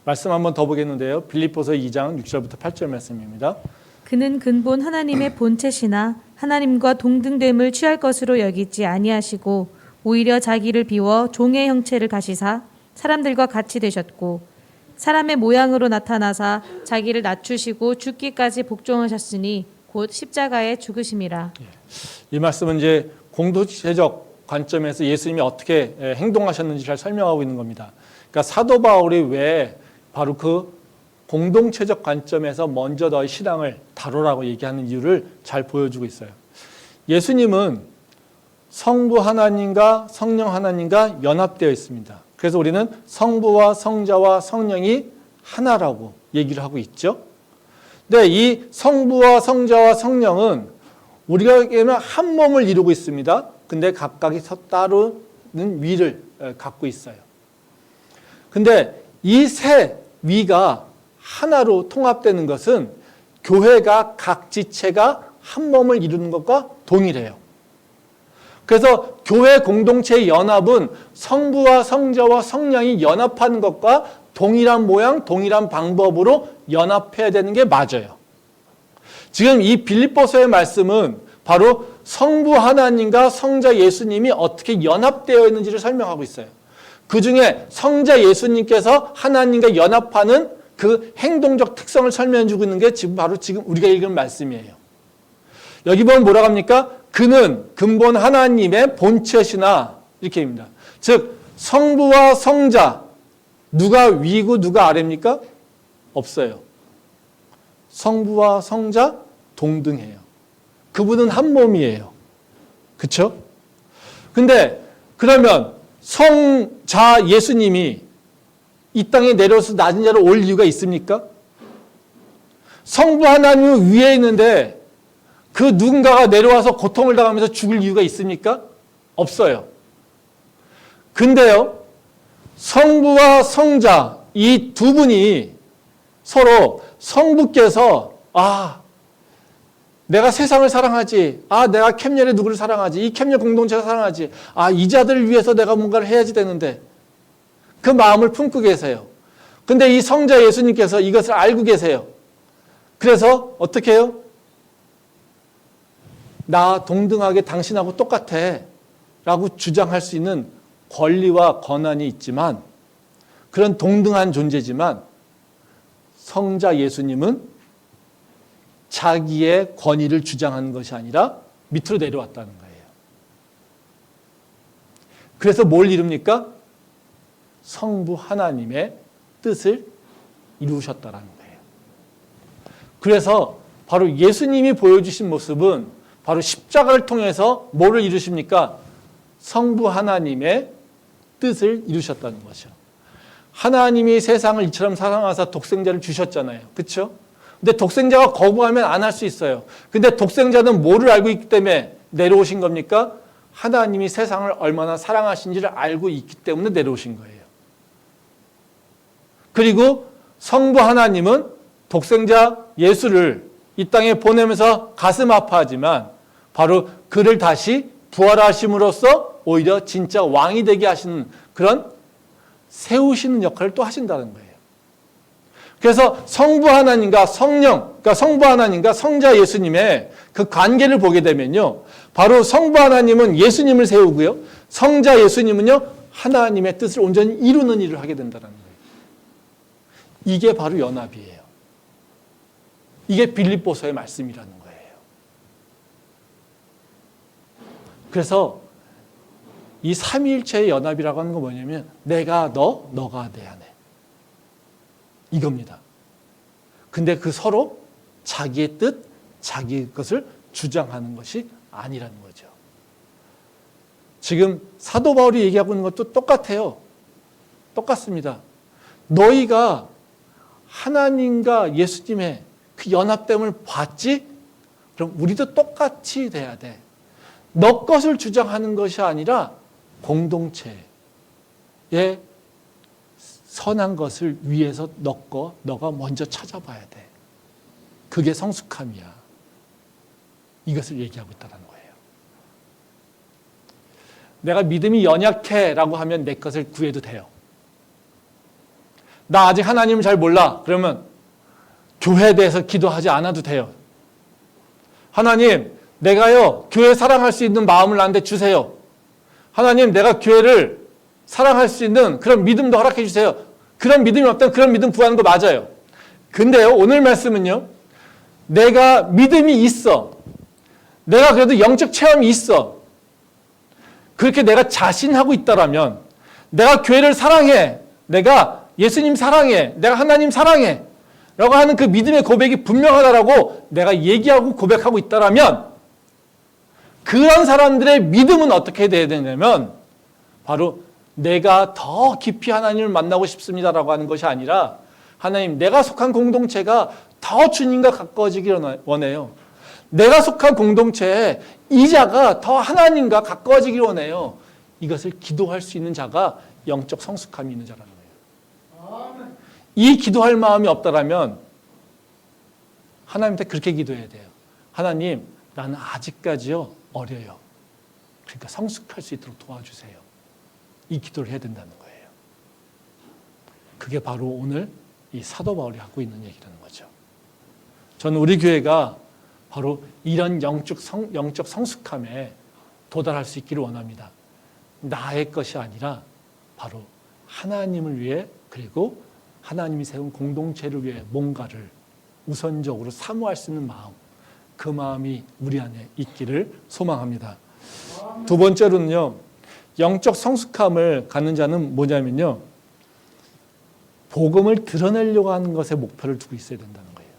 말씀 한번 더 보겠는데요. 빌립보서 2장 6절부터 8절 말씀입니다.
그는 근본 하나님의 본체시나 하나님과 동등됨을 취할 것으로 여기지 아니하시고 오히려 자기를 비워 종의 형체를 가시사 사람들과 같이 되셨고 사람의 모양으로 나타나사 자기를 낮추시고 죽기까지 복종하셨으니 곧 십자가에 죽으심이라.
이 말씀은 이제 공동체적 관점에서 예수님이 어떻게 행동하셨는지를 설명하고 있는 겁니다. 그러니까 사도 바울이 왜 바로 그 공동체적 관점에서 먼저 너의 신앙을 다루라고 얘기하는 이유를 잘 보여주고 있어요. 예수님은 성부 하나님과 성령 하나님과 연합되어 있습니다. 그래서 우리는 성부와 성자와 성령이 하나라고 얘기를 하고 있죠. 근데 이 성부와 성자와 성령은 우리가 한 몸을 이루고 있습니다. 근데 각각이 따르는 위를 갖고 있어요. 근데 이 세 위가 하나로 통합되는 것은 교회가 각 지체가 한 몸을 이루는 것과 동일해요. 그래서 교회 공동체의 연합은 성부와 성자와 성령이 연합하는 것과 동일한 모양, 동일한 방법으로 연합해야 되는 게 맞아요. 지금 이 빌립보서의 말씀은 바로 성부 하나님과 성자 예수님이 어떻게 연합되어 있는지를 설명하고 있어요. 그 중에 성자 예수님께서 하나님과 연합하는 그 행동적 특성을 설명해 주고 있는 게 바로 지금 우리가 읽은 말씀이에요. 여기 보면 뭐라고 합니까? 그는 근본 하나님의 본체시나 이렇게입니다. 즉 성부와 성자 누가 위고 누가 아래입니까? 없어요. 성부와 성자 동등해요. 그분은 한 몸이에요. 그렇죠? 근데 그러면 성자 예수님이 이 땅에 내려서 낮은 자로 올 이유가 있습니까? 성부 하나님은 위에 있는데 그 누군가가 내려와서 고통을 당하면서 죽을 이유가 있습니까? 없어요. 근데요, 성부와 성자 이 두 분이 서로 성부께서 내가 세상을 사랑하지, 내가 캠년의 누구를 사랑하지, 이 캠년 공동체를 사랑하지, 이 자들을 위해서 내가 뭔가를 해야지 되는데 그 마음을 품고 계세요. 근데 이 성자 예수님께서 이것을 알고 계세요. 그래서 어떻게 해요? 나 동등하게 당신하고 똑같아. 라고 주장할 수 있는 권리와 권한이 있지만, 그런 동등한 존재지만 성자 예수님은 자기의 권위를 주장하는 것이 아니라 밑으로 내려왔다는 거예요. 그래서 뭘 이룹니까? 성부 하나님의 뜻을 이루셨다라는 거예요. 그래서 바로 예수님이 보여주신 모습은 바로 십자가를 통해서 뭐를 이루십니까? 성부 하나님의 뜻을 이루셨다는 거죠. 하나님이 세상을 이처럼 사랑하사 독생자를 주셨잖아요. 그렇죠? 근데 독생자가 거부하면 안 할 수 있어요. 근데 독생자는 뭐를 알고 있기 때문에 내려오신 겁니까? 하나님이 세상을 얼마나 사랑하신지를 알고 있기 때문에 내려오신 거예요. 그리고 성부 하나님은 독생자 예수를 이 땅에 보내면서 가슴 아파하지만 바로 그를 다시 부활하심으로써 오히려 진짜 왕이 되게 하시는 그런 세우시는 역할을 또 하신다는 거예요. 그래서 성부 하나님과 성령, 그러니까 성부 하나님과 성자 예수님의 그 관계를 보게 되면요, 바로 성부 하나님은 예수님을 세우고요, 성자 예수님은요 하나님의 뜻을 온전히 이루는 일을 하게 된다는 거예요. 이게 바로 연합이에요. 이게 빌립보서의 말씀이라는 거예요. 그래서 이 삼위일체의 연합이라고 하는 건 뭐냐면 내가 너, 너가 내 안에, 이겁니다. 근데 그 서로 자기의 뜻, 자기의 것을 주장하는 것이 아니라는 거죠. 지금 사도 바울이 얘기하고 있는 것도 똑같아요. 똑같습니다. 너희가 하나님과 예수님의 그 연합됨을 봤지? 그럼 우리도 똑같이 돼야 돼. 너 것을 주장하는 것이 아니라 공동체의 선한 것을 위해서 너가 먼저 찾아봐야 돼. 그게 성숙함이야. 이것을 얘기하고 있다는 거예요. 내가 믿음이 연약해 라고 하면 내 것을 구해도 돼요. 나 아직 하나님을 잘 몰라. 그러면 교회에 대해서 기도하지 않아도 돼요. 하나님, 내가요 교회 사랑할 수 있는 마음을 나한테 주세요. 하나님, 내가 교회를 사랑할 수 있는 그런 믿음도 허락해 주세요. 그런 믿음이 없다면 그런 믿음 구하는 거 맞아요. 근데요, 오늘 말씀은요, 내가 믿음이 있어. 내가 그래도 영적 체험이 있어. 그렇게 내가 자신하고 있다라면, 내가 교회를 사랑해. 내가 예수님 사랑해. 내가 하나님 사랑해. 라고 하는 그 믿음의 고백이 분명하다라고 내가 얘기하고 고백하고 있다라면, 그런 사람들의 믿음은 어떻게 돼야 되냐면 바로 내가 더 깊이 하나님을 만나고 싶습니다라고 하는 것이 아니라, 하나님, 내가 속한 공동체가 더 주님과 가까워지기를 원해요. 내가 속한 공동체에 이 자가 더 하나님과 가까워지기를 원해요. 이것을 기도할 수 있는 자가 영적 성숙함이 있는 자라는 거예요. 이 기도할 마음이 없다라면 하나님한테 그렇게 기도해야 돼요. 하나님, 나는 아직까지요 어려요. 그러니까 성숙할 수 있도록 도와주세요. 이 기도를 해야 된다는 거예요. 그게 바로 오늘 이 사도 바울이 하고 있는 얘기라는 거죠. 저는 우리 교회가 바로 이런 영적 성숙함에 도달할 수 있기를 원합니다. 나의 것이 아니라 바로 하나님을 위해, 그리고 하나님이 세운 공동체를 위해 뭔가를 우선적으로 사모할 수 있는 마음, 그 마음이 우리 안에 있기를 소망합니다. 두 번째로는요, 영적 성숙함을 갖는 자는 뭐냐면요, 복음을 드러내려고 하는 것에 목표를 두고 있어야 된다는 거예요.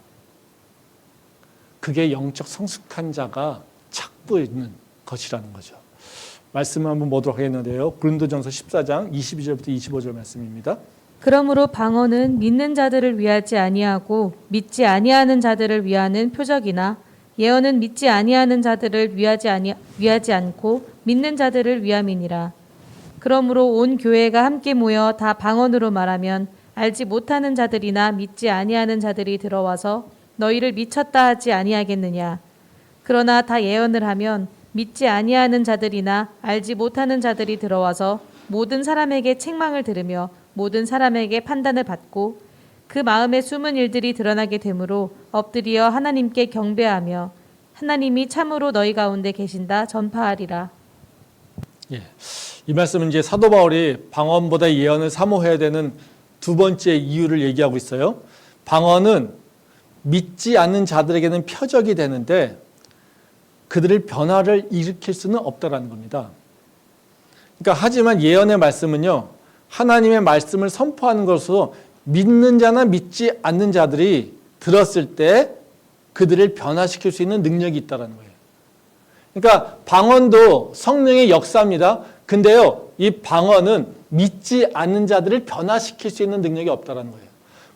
그게 영적 성숙한 자가 찾고 있는 것이라는 거죠. 말씀을 한번 보도록 하겠는데요. 고린도전서 14장 22절부터 25절 말씀입니다.
그러므로 방언은 믿는 자들을 위하지 아니하고 믿지 아니하는 자들을 위하는 표적이나, 예언은 믿지 아니하는 자들을 위하지 않고 믿는 자들을 위함이니라. 그러므로 온 교회가 함께 모여 다 방언으로 말하면 알지 못하는 자들이나 믿지 아니하는 자들이 들어와서 너희를 미쳤다 하지 아니하겠느냐. 그러나 다 예언을 하면 믿지 아니하는 자들이나 알지 못하는 자들이 들어와서 모든 사람에게 책망을 들으며 모든 사람에게 판단을 받고 그 마음에 숨은 일들이 드러나게 되므로 엎드려 하나님께 경배하며 하나님이 참으로 너희 가운데 계신다 전파하리라.
예. 이 말씀은 이제 사도 바울이 방언보다 예언을 사모해야 되는 두 번째 이유를 얘기하고 있어요. 방언은 믿지 않는 자들에게는 표적이 되는데 그들의 변화를 일으킬 수는 없다라는 겁니다. 그러니까 하지만 예언의 말씀은요, 하나님의 말씀을 선포하는 것으로 믿는 자나 믿지 않는 자들이 들었을 때 그들을 변화시킬 수 있는 능력이 있다는 거예요. 그러니까 방언도 성령의 역사입니다. 근데요, 이 방언은 믿지 않는 자들을 변화시킬 수 있는 능력이 없다는 거예요.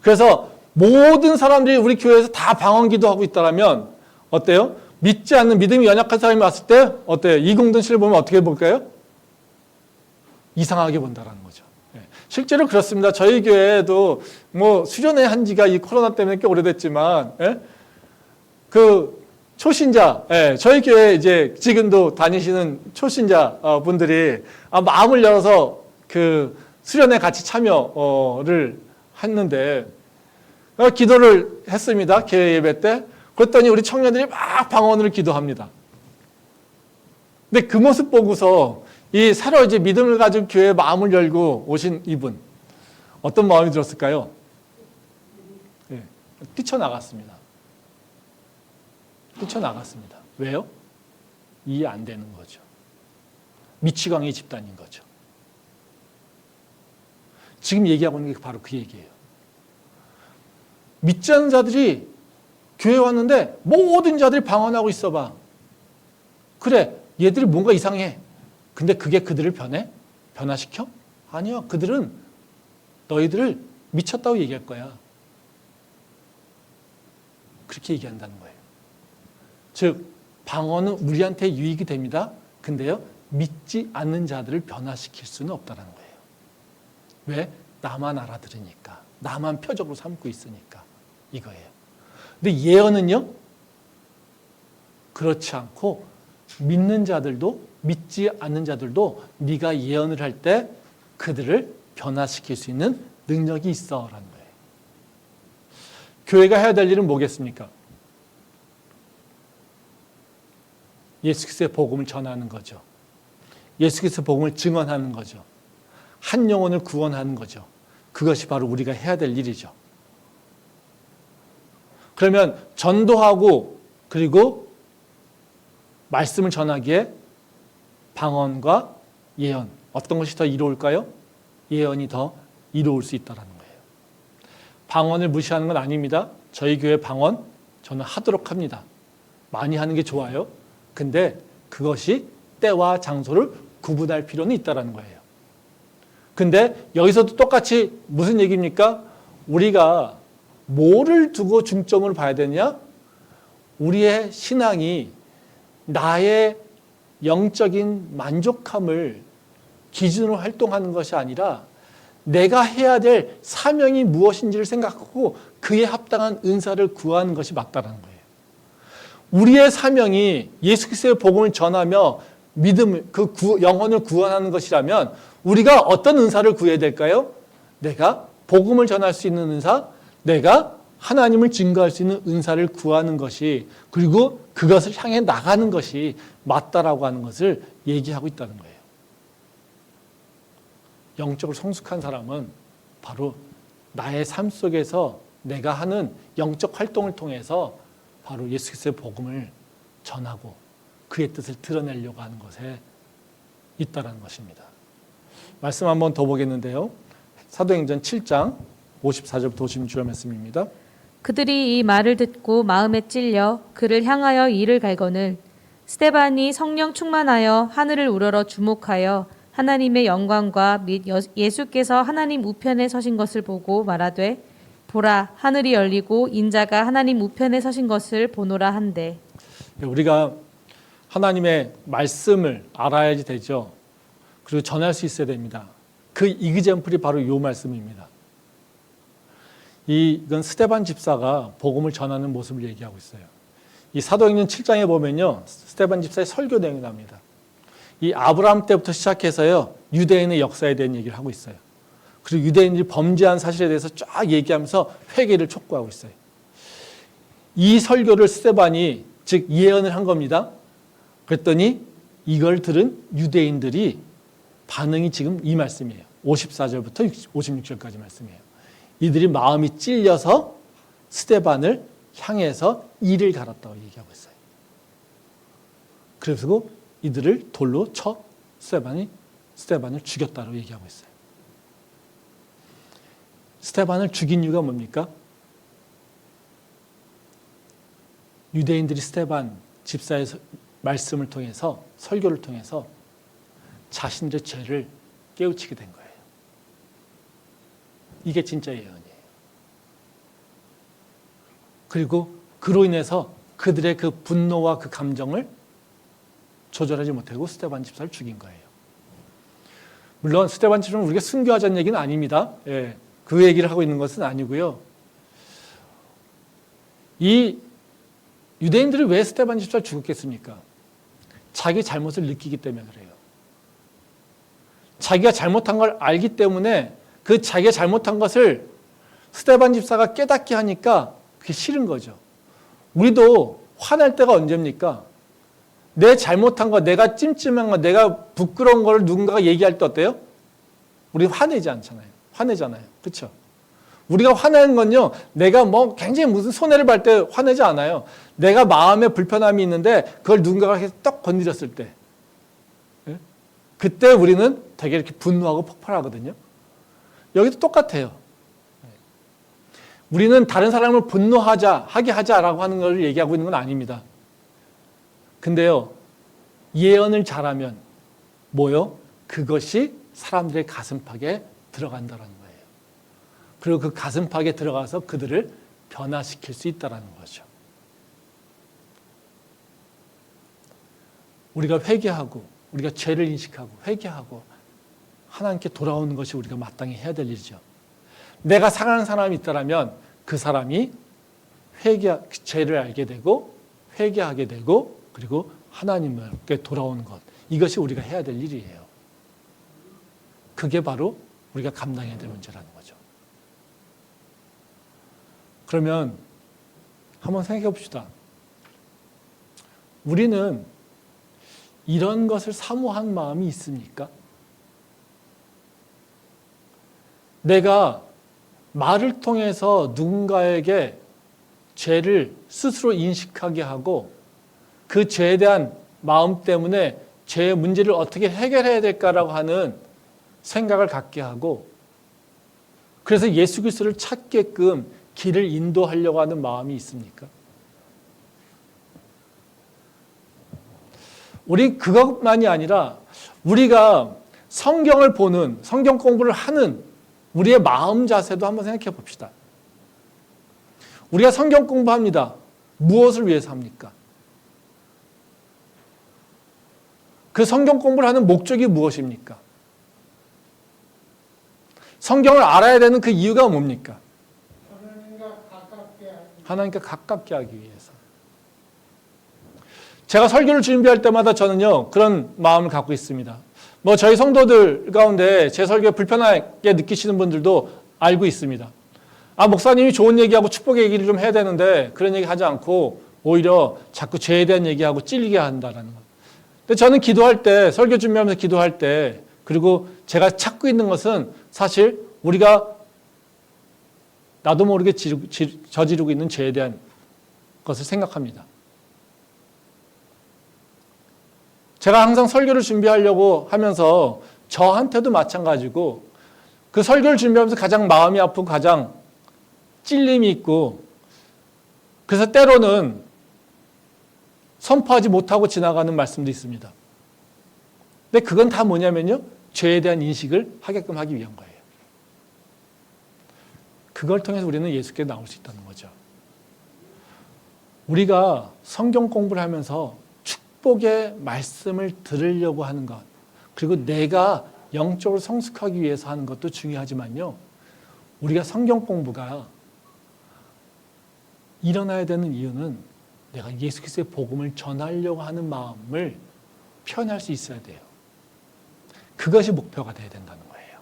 그래서 모든 사람들이 우리 교회에서 다 방언 기도하고 있다면 어때요? 믿지 않는 믿음이 연약한 사람이 왔을 때 어때요? 이공동실을 보면 어떻게 볼까요? 이상하게 본다라는 거죠. 실제로 그렇습니다. 저희 교회에도 뭐 수련회 한 지가 이 코로나 때문에 꽤 오래됐지만, 그 초신자, 저희 교회 이제 지금도 다니시는 초신자 분들이 마음을 열어서 그 수련회 같이 참여를 했는데 기도를 했습니다. 교회 예배 때. 그랬더니 우리 청년들이 막 방언으로 기도합니다. 근데 그 모습 보고서 이 새로 이제 믿음을 가진 교회에 마음을 열고 오신 이분 어떤 마음이 들었을까요? 네, 뛰쳐나갔습니다. 뛰쳐나갔습니다. 왜요? 이해 안 되는 거죠. 미치광이 집단인 거죠. 지금 얘기하고 있는 게 바로 그 얘기예요. 믿지 않는 자들이 교회에 왔는데 모든 자들이 방언하고 있어봐. 그래, 얘들이 뭔가 이상해. 근데 그게 그들을 변화시켜? 아니요. 그들은 너희들을 미쳤다고 얘기할 거야. 그렇게 얘기한다는 거예요. 즉, 방언은 우리한테 유익이 됩니다. 근데요, 믿지 않는 자들을 변화시킬 수는 없다는 거예요. 왜? 나만 알아들으니까. 나만 표적으로 삼고 있으니까. 이거예요. 근데 예언은요, 그렇지 않고 믿는 자들도 믿지 않는 자들도 네가 예언을 할 때 그들을 변화시킬 수 있는 능력이 있어라는 거예요. 교회가 해야 될 일은 뭐겠습니까? 예수 그리스도의 복음을 전하는 거죠. 예수 그리스도의 복음을 증언하는 거죠. 한 영혼을 구원하는 거죠. 그것이 바로 우리가 해야 될 일이죠. 그러면 전도하고 그리고 말씀을 전하기에 방언과 예언, 어떤 것이 더 이로울까요? 예언이 더 이로울 수 있다는 거예요. 방언을 무시하는 건 아닙니다. 저희 교회 방언 저는 하도록 합니다. 많이 하는 게 좋아요. 근데 그것이 때와 장소를 구분할 필요는 있다는 거예요. 근데 여기서도 똑같이 무슨 얘기입니까? 우리가 뭐를 두고 중점을 봐야 되냐? 우리의 신앙이 나의 영적인 만족함을 기준으로 활동하는 것이 아니라 내가 해야 될 사명이 무엇인지를 생각하고 그에 합당한 은사를 구하는 것이 맞다는 거예요. 우리의 사명이 예수 그리스도의 복음을 전하며 믿음, 영혼을 구원하는 것이라면 우리가 어떤 은사를 구해야 될까요? 내가 복음을 전할 수 있는 은사, 내가 하나님을 증거할 수 있는 은사를 구하는 것이, 그리고 그것을 향해 나가는 것이 맞다라고 하는 것을 얘기하고 있다는 거예요. 영적으로 성숙한 사람은 바로 나의 삶 속에서 내가 하는 영적 활동을 통해서 바로 예수 그리스도의 복음을 전하고 그의 뜻을 드러내려고 하는 것에 있다는 것입니다. 말씀 한번 더 보겠는데요. 사도행전 7장 54절부터 56절 말씀입니다.
그들이 이 말을 듣고 마음에 찔려 그를 향하여 이를 갈거늘 스데반이 성령 충만하여 하늘을 우러러 주목하여 하나님의 영광과 및 예수께서 하나님 우편에 서신 것을 보고 말하되 보라 하늘이 열리고 인자가 하나님 우편에 서신 것을 보노라 한대.
우리가 하나님의 말씀을 알아야지 되죠. 그리고 전할 수 있어야 됩니다. 그 이그젬플이 바로 이 말씀입니다. 이건 스데반 집사가 복음을 전하는 모습을 얘기하고 있어요. 이 사도행전 7장에 보면요, 스데반 집사의 설교 내용이 납니다. 이 아브라함 때부터 시작해서요, 유대인의 역사에 대한 얘기를 하고 있어요. 그리고 유대인들이 범죄한 사실에 대해서 쫙 얘기하면서 회개를 촉구하고 있어요. 이 설교를 스데반이 즉 예언을 한 겁니다. 그랬더니 이걸 들은 유대인들이 반응이 지금 이 말씀이에요. 54절부터 56절까지 말씀이에요. 이들이 마음이 찔려서 스데반을 향해서 이를 갈았다고 얘기하고 있어요. 그래서 이들을 돌로 쳐 스데반을 죽였다고 얘기하고 있어요. 스데반을 죽인 이유가 뭡니까? 유대인들이 스데반 집사의 말씀을 통해서, 설교를 통해서 자신들의 죄를 깨우치게 된 거예요. 이게 진짜 예언이에요. 그리고 그로 인해서 그들의 그 분노와 그 감정을 조절하지 못하고 스데반 집사를 죽인 거예요. 물론 스데반 집사를 우리가 순교하자는 얘기는 아닙니다. 예, 그 얘기를 하고 있는 것은 아니고요. 이 유대인들이 왜 스데반 집사를 죽였겠습니까? 자기 잘못을 느끼기 때문에 그래요. 자기가 잘못한 걸 알기 때문에 그 자기가 잘못한 것을 스데반 집사가 깨닫게 하니까 그게 싫은 거죠. 우리도 화날 때가 언제입니까? 내 잘못한 거, 내가 찜찜한 거, 내가 부끄러운 걸 누군가가 얘기할 때 어때요? 우리 화내지 않잖아요. 화내잖아요. 그렇죠? 우리가 화내는 건요, 내가 뭐 굉장히 무슨 손해를 볼 때 화내지 않아요. 내가 마음에 불편함이 있는데 그걸 누군가가 이렇게 떡 건드렸을 때, 예? 그때 우리는 되게 이렇게 분노하고 폭발하거든요. 여기도 똑같아요. 우리는 다른 사람을 하게 하자라고 하는 걸 얘기하고 있는 건 아닙니다. 근데요, 예언을 잘하면 뭐요? 그것이 사람들의 가슴팍에 들어간다는 거예요. 그리고 그 가슴팍에 들어가서 그들을 변화시킬 수 있다는 거죠. 우리가 회개하고, 우리가 죄를 인식하고, 회개하고, 하나님께 돌아오는 것이 우리가 마땅히 해야 될 일이죠. 내가 상하는 사람이 있다면 그 사람이 죄를 알게 되고, 회개하게 되고, 그리고 하나님께 돌아오는 것. 이것이 우리가 해야 될 일이에요. 그게 바로 우리가 감당해야 될 문제라는 거죠. 그러면 한번 생각해 봅시다. 우리는 이런 것을 사모한 마음이 있습니까? 내가 말을 통해서 누군가에게 죄를 스스로 인식하게 하고 그 죄에 대한 마음 때문에 죄의 문제를 어떻게 해결해야 될까라고 하는 생각을 갖게 하고, 그래서 예수 그리스도를 찾게끔 길을 인도하려고 하는 마음이 있습니까? 우리 그것만이 아니라 우리가 성경을 보는, 성경 공부를 하는 우리의 마음 자세도 한번 생각해 봅시다. 우리가 성경 공부합니다. 무엇을 위해서 합니까? 그 성경 공부를 하는 목적이 무엇입니까? 성경을 알아야 되는 그 이유가 뭡니까? 하나님과 가깝게 하기 위해서. 제가 설교를 준비할 때마다 저는요, 그런 마음을 갖고 있습니다. 뭐 저희 성도들 가운데 제 설교에 불편하게 느끼시는 분들도 알고 있습니다. 아, 목사님이 좋은 얘기하고 축복의 얘기를 좀 해야 되는데 그런 얘기 하지 않고 오히려 자꾸 죄에 대한 얘기하고 찔리게 한다는 것. 근데 저는 기도할 때, 설교 준비하면서 기도할 때, 그리고 제가 찾고 있는 것은 사실 우리가 나도 모르게 저지르고 있는 죄에 대한 것을 생각합니다. 제가 항상 설교를 준비하려고 하면서 저한테도 마찬가지고 그 설교를 준비하면서 가장 마음이 아프고 가장 찔림이 있고, 그래서 때로는 선포하지 못하고 지나가는 말씀도 있습니다. 근데 그건 다 뭐냐면요, 죄에 대한 인식을 하게끔 하기 위한 거예요. 그걸 통해서 우리는 예수께 나올 수 있다는 거죠. 우리가 성경 공부를 하면서 축복의 말씀을 들으려고 하는 것, 그리고 내가 영적으로 성숙하기 위해서 하는 것도 중요하지만요, 우리가 성경 공부가 일어나야 되는 이유는 내가 예수 그리스도의 복음을 전하려고 하는 마음을 표현할 수 있어야 돼요. 그것이 목표가 돼야 된다는 거예요.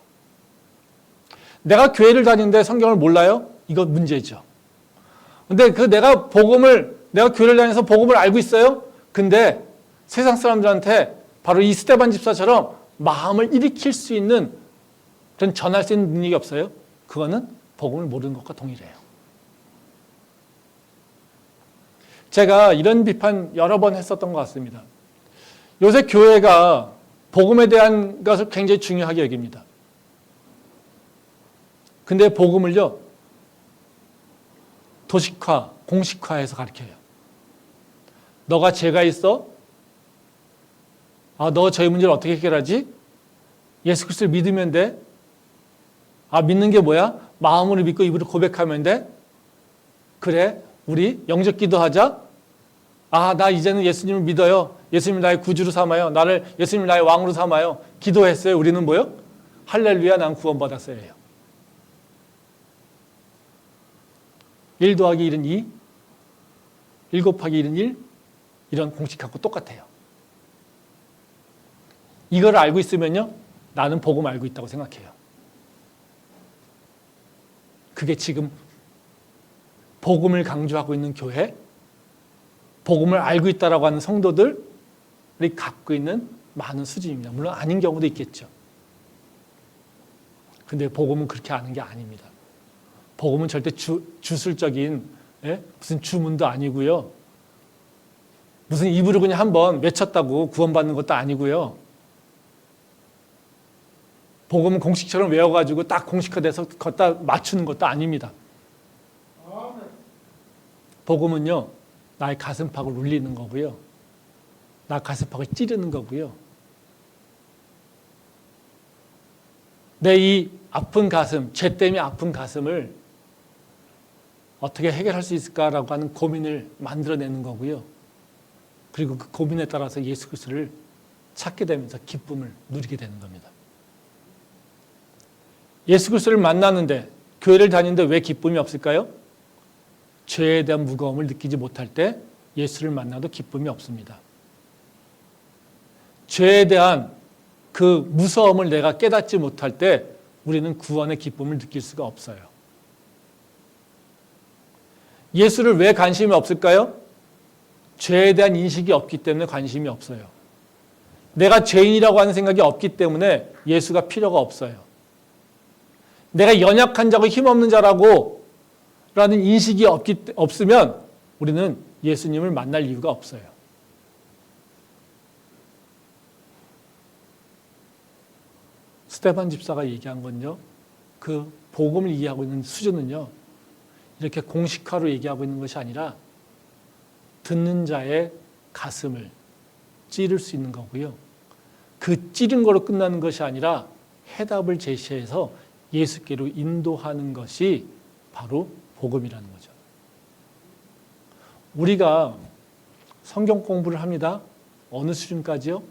내가 교회를 다니는데 성경을 몰라요? 이거 문제죠. 근데 내가 교회를 다니면서 복음을 알고 있어요? 근데 세상 사람들한테 바로 이 스데반 집사처럼 마음을 일으킬 수 있는 그런 전할 수 있는 능력이 없어요? 그거는 복음을 모르는 것과 동일해요. 제가 이런 비판 여러 번 했었던 것 같습니다. 요새 교회가 복음에 대한 것을 굉장히 중요하게 여깁니다. 근데 복음을요, 도식화, 공식화해서 가르쳐요. 너가 죄가 있어? 너 저희 문제를 어떻게 해결하지? 예수 그리스도를 믿으면 돼? 믿는 게 뭐야? 마음으로 믿고 입으로 고백하면 돼? 그래, 우리 영적 기도하자? 나 이제는 예수님을 믿어요. 예수님을 나의 구주로 삼아요. 예수님을 나의 왕으로 삼아요. 기도했어요. 우리는 뭐요? 할렐루야, 난 구원받았어요. 1 더하기 1은 2, 1 곱하기 1은 1, 이런 공식하고 똑같아요. 이걸 알고 있으면요, 나는 복음 알고 있다고 생각해요. 그게 지금 복음을 강조하고 있는 교회, 복음을 알고 있다라고 하는 성도들이 갖고 있는 많은 수준입니다. 물론 아닌 경우도 있겠죠. 근데 복음은 그렇게 아는 게 아닙니다. 복음은 절대 주술적인 무슨 주문도 아니고요. 무슨 입으로 그냥 한번 외쳤다고 구원받는 것도 아니고요. 복음은 공식처럼 외워가지고 딱 공식화돼서 걷다 맞추는 것도 아닙니다. 복음은요, 나의 가슴팍을 울리는 거고요. 나 가슴팍을 찌르는 거고요. 내 이 아픈 가슴, 죄 때문에 아픈 가슴을 어떻게 해결할 수 있을까라고 하는 고민을 만들어내는 거고요. 그리고 그 고민에 따라서 예수 그리스도를 찾게 되면서 기쁨을 누리게 되는 겁니다. 예수 그리스도를 만나는데, 교회를 다니는데 왜 기쁨이 없을까요? 죄에 대한 무거움을 느끼지 못할 때 예수를 만나도 기쁨이 없습니다. 죄에 대한 그 무서움을 내가 깨닫지 못할 때 우리는 구원의 기쁨을 느낄 수가 없어요. 예수를 왜 관심이 없을까요? 죄에 대한 인식이 없기 때문에 관심이 없어요. 내가 죄인이라고 하는 생각이 없기 때문에 예수가 필요가 없어요. 내가 연약한 자고 힘없는 자라고 라는 인식이 없으면 우리는 예수님을 만날 이유가 없어요. 스데반 집사가 얘기한 건요, 그 복음을 이해하고 있는 수준은요, 이렇게 공식화로 얘기하고 있는 것이 아니라 듣는 자의 가슴을 찌를 수 있는 거고요. 그 찌른 거로 끝나는 것이 아니라 해답을 제시해서 예수께로 인도하는 것이 바로 복음이라는 거죠. 우리가 성경 공부를 합니다. 어느 수준까지요?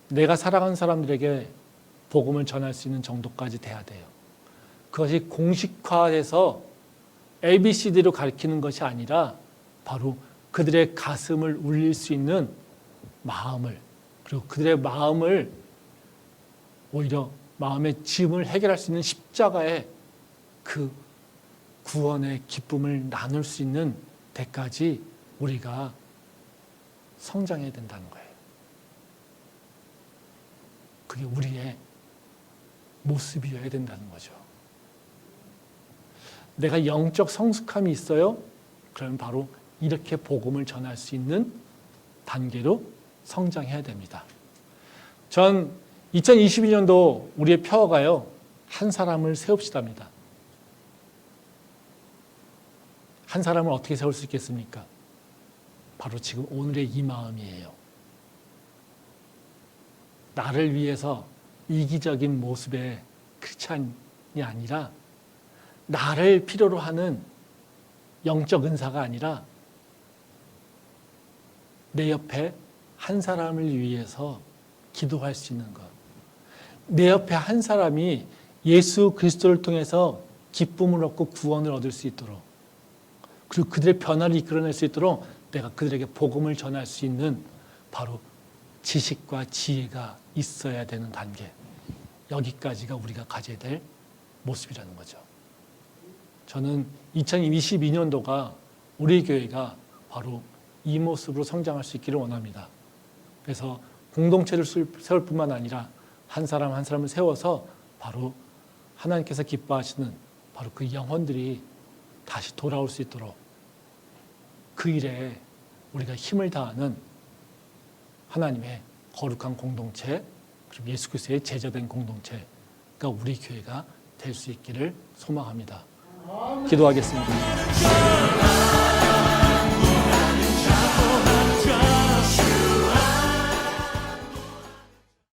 내가 사랑하는 사람들에게 복음을 전할 수 있는 정도까지 돼야 돼요. 그것이 공식화해서 ABCD로 가르치는 것이 아니라 바로 그들의 가슴을 울릴 수 있는 마음을, 그리고 그들의 마음을 오히려 마음의 짐을 해결할 수 있는 십자가의 그 구원의 기쁨을 나눌 수 있는 데까지 우리가 성장해야 된다는 거예요. 그게 우리의 모습이어야 된다는 거죠. 내가 영적 성숙함이 있어요? 그러면 바로 이렇게 복음을 전할 수 있는 단계로 성장해야 됩니다. 전 2022년도 우리의 표어가요, 한 사람을 세웁시다입니다. 한 사람을 어떻게 세울 수 있겠습니까? 바로 지금 오늘의 이 마음이에요. 나를 위해서 이기적인 모습의 크리스찬이 아니라, 나를 필요로 하는 영적 은사가 아니라 내 옆에 한 사람을 위해서 기도할 수 있는 것. 내 옆에 한 사람이 예수 그리스도를 통해서 기쁨을 얻고 구원을 얻을 수 있도록, 그리고 그들의 변화를 이끌어낼 수 있도록 내가 그들에게 복음을 전할 수 있는 바로 지식과 지혜가 있어야 되는 단계. 여기까지가 우리가 가져야 될 모습이라는 거죠. 저는 2022년도가 우리 교회가 바로 이 모습으로 성장할 수 있기를 원합니다. 그래서 공동체를 세울 뿐만 아니라 한 사람 한 사람을 세워서 바로 하나님께서 기뻐하시는 바로 그 영혼들이 다시 돌아올 수 있도록 그 일에 우리가 힘을 다하는 하나님의 거룩한 공동체, 그리고 예수 그리스도의 제자된 공동체가 우리 교회가 될 수 있기를 소망합니다. 기도하겠습니다.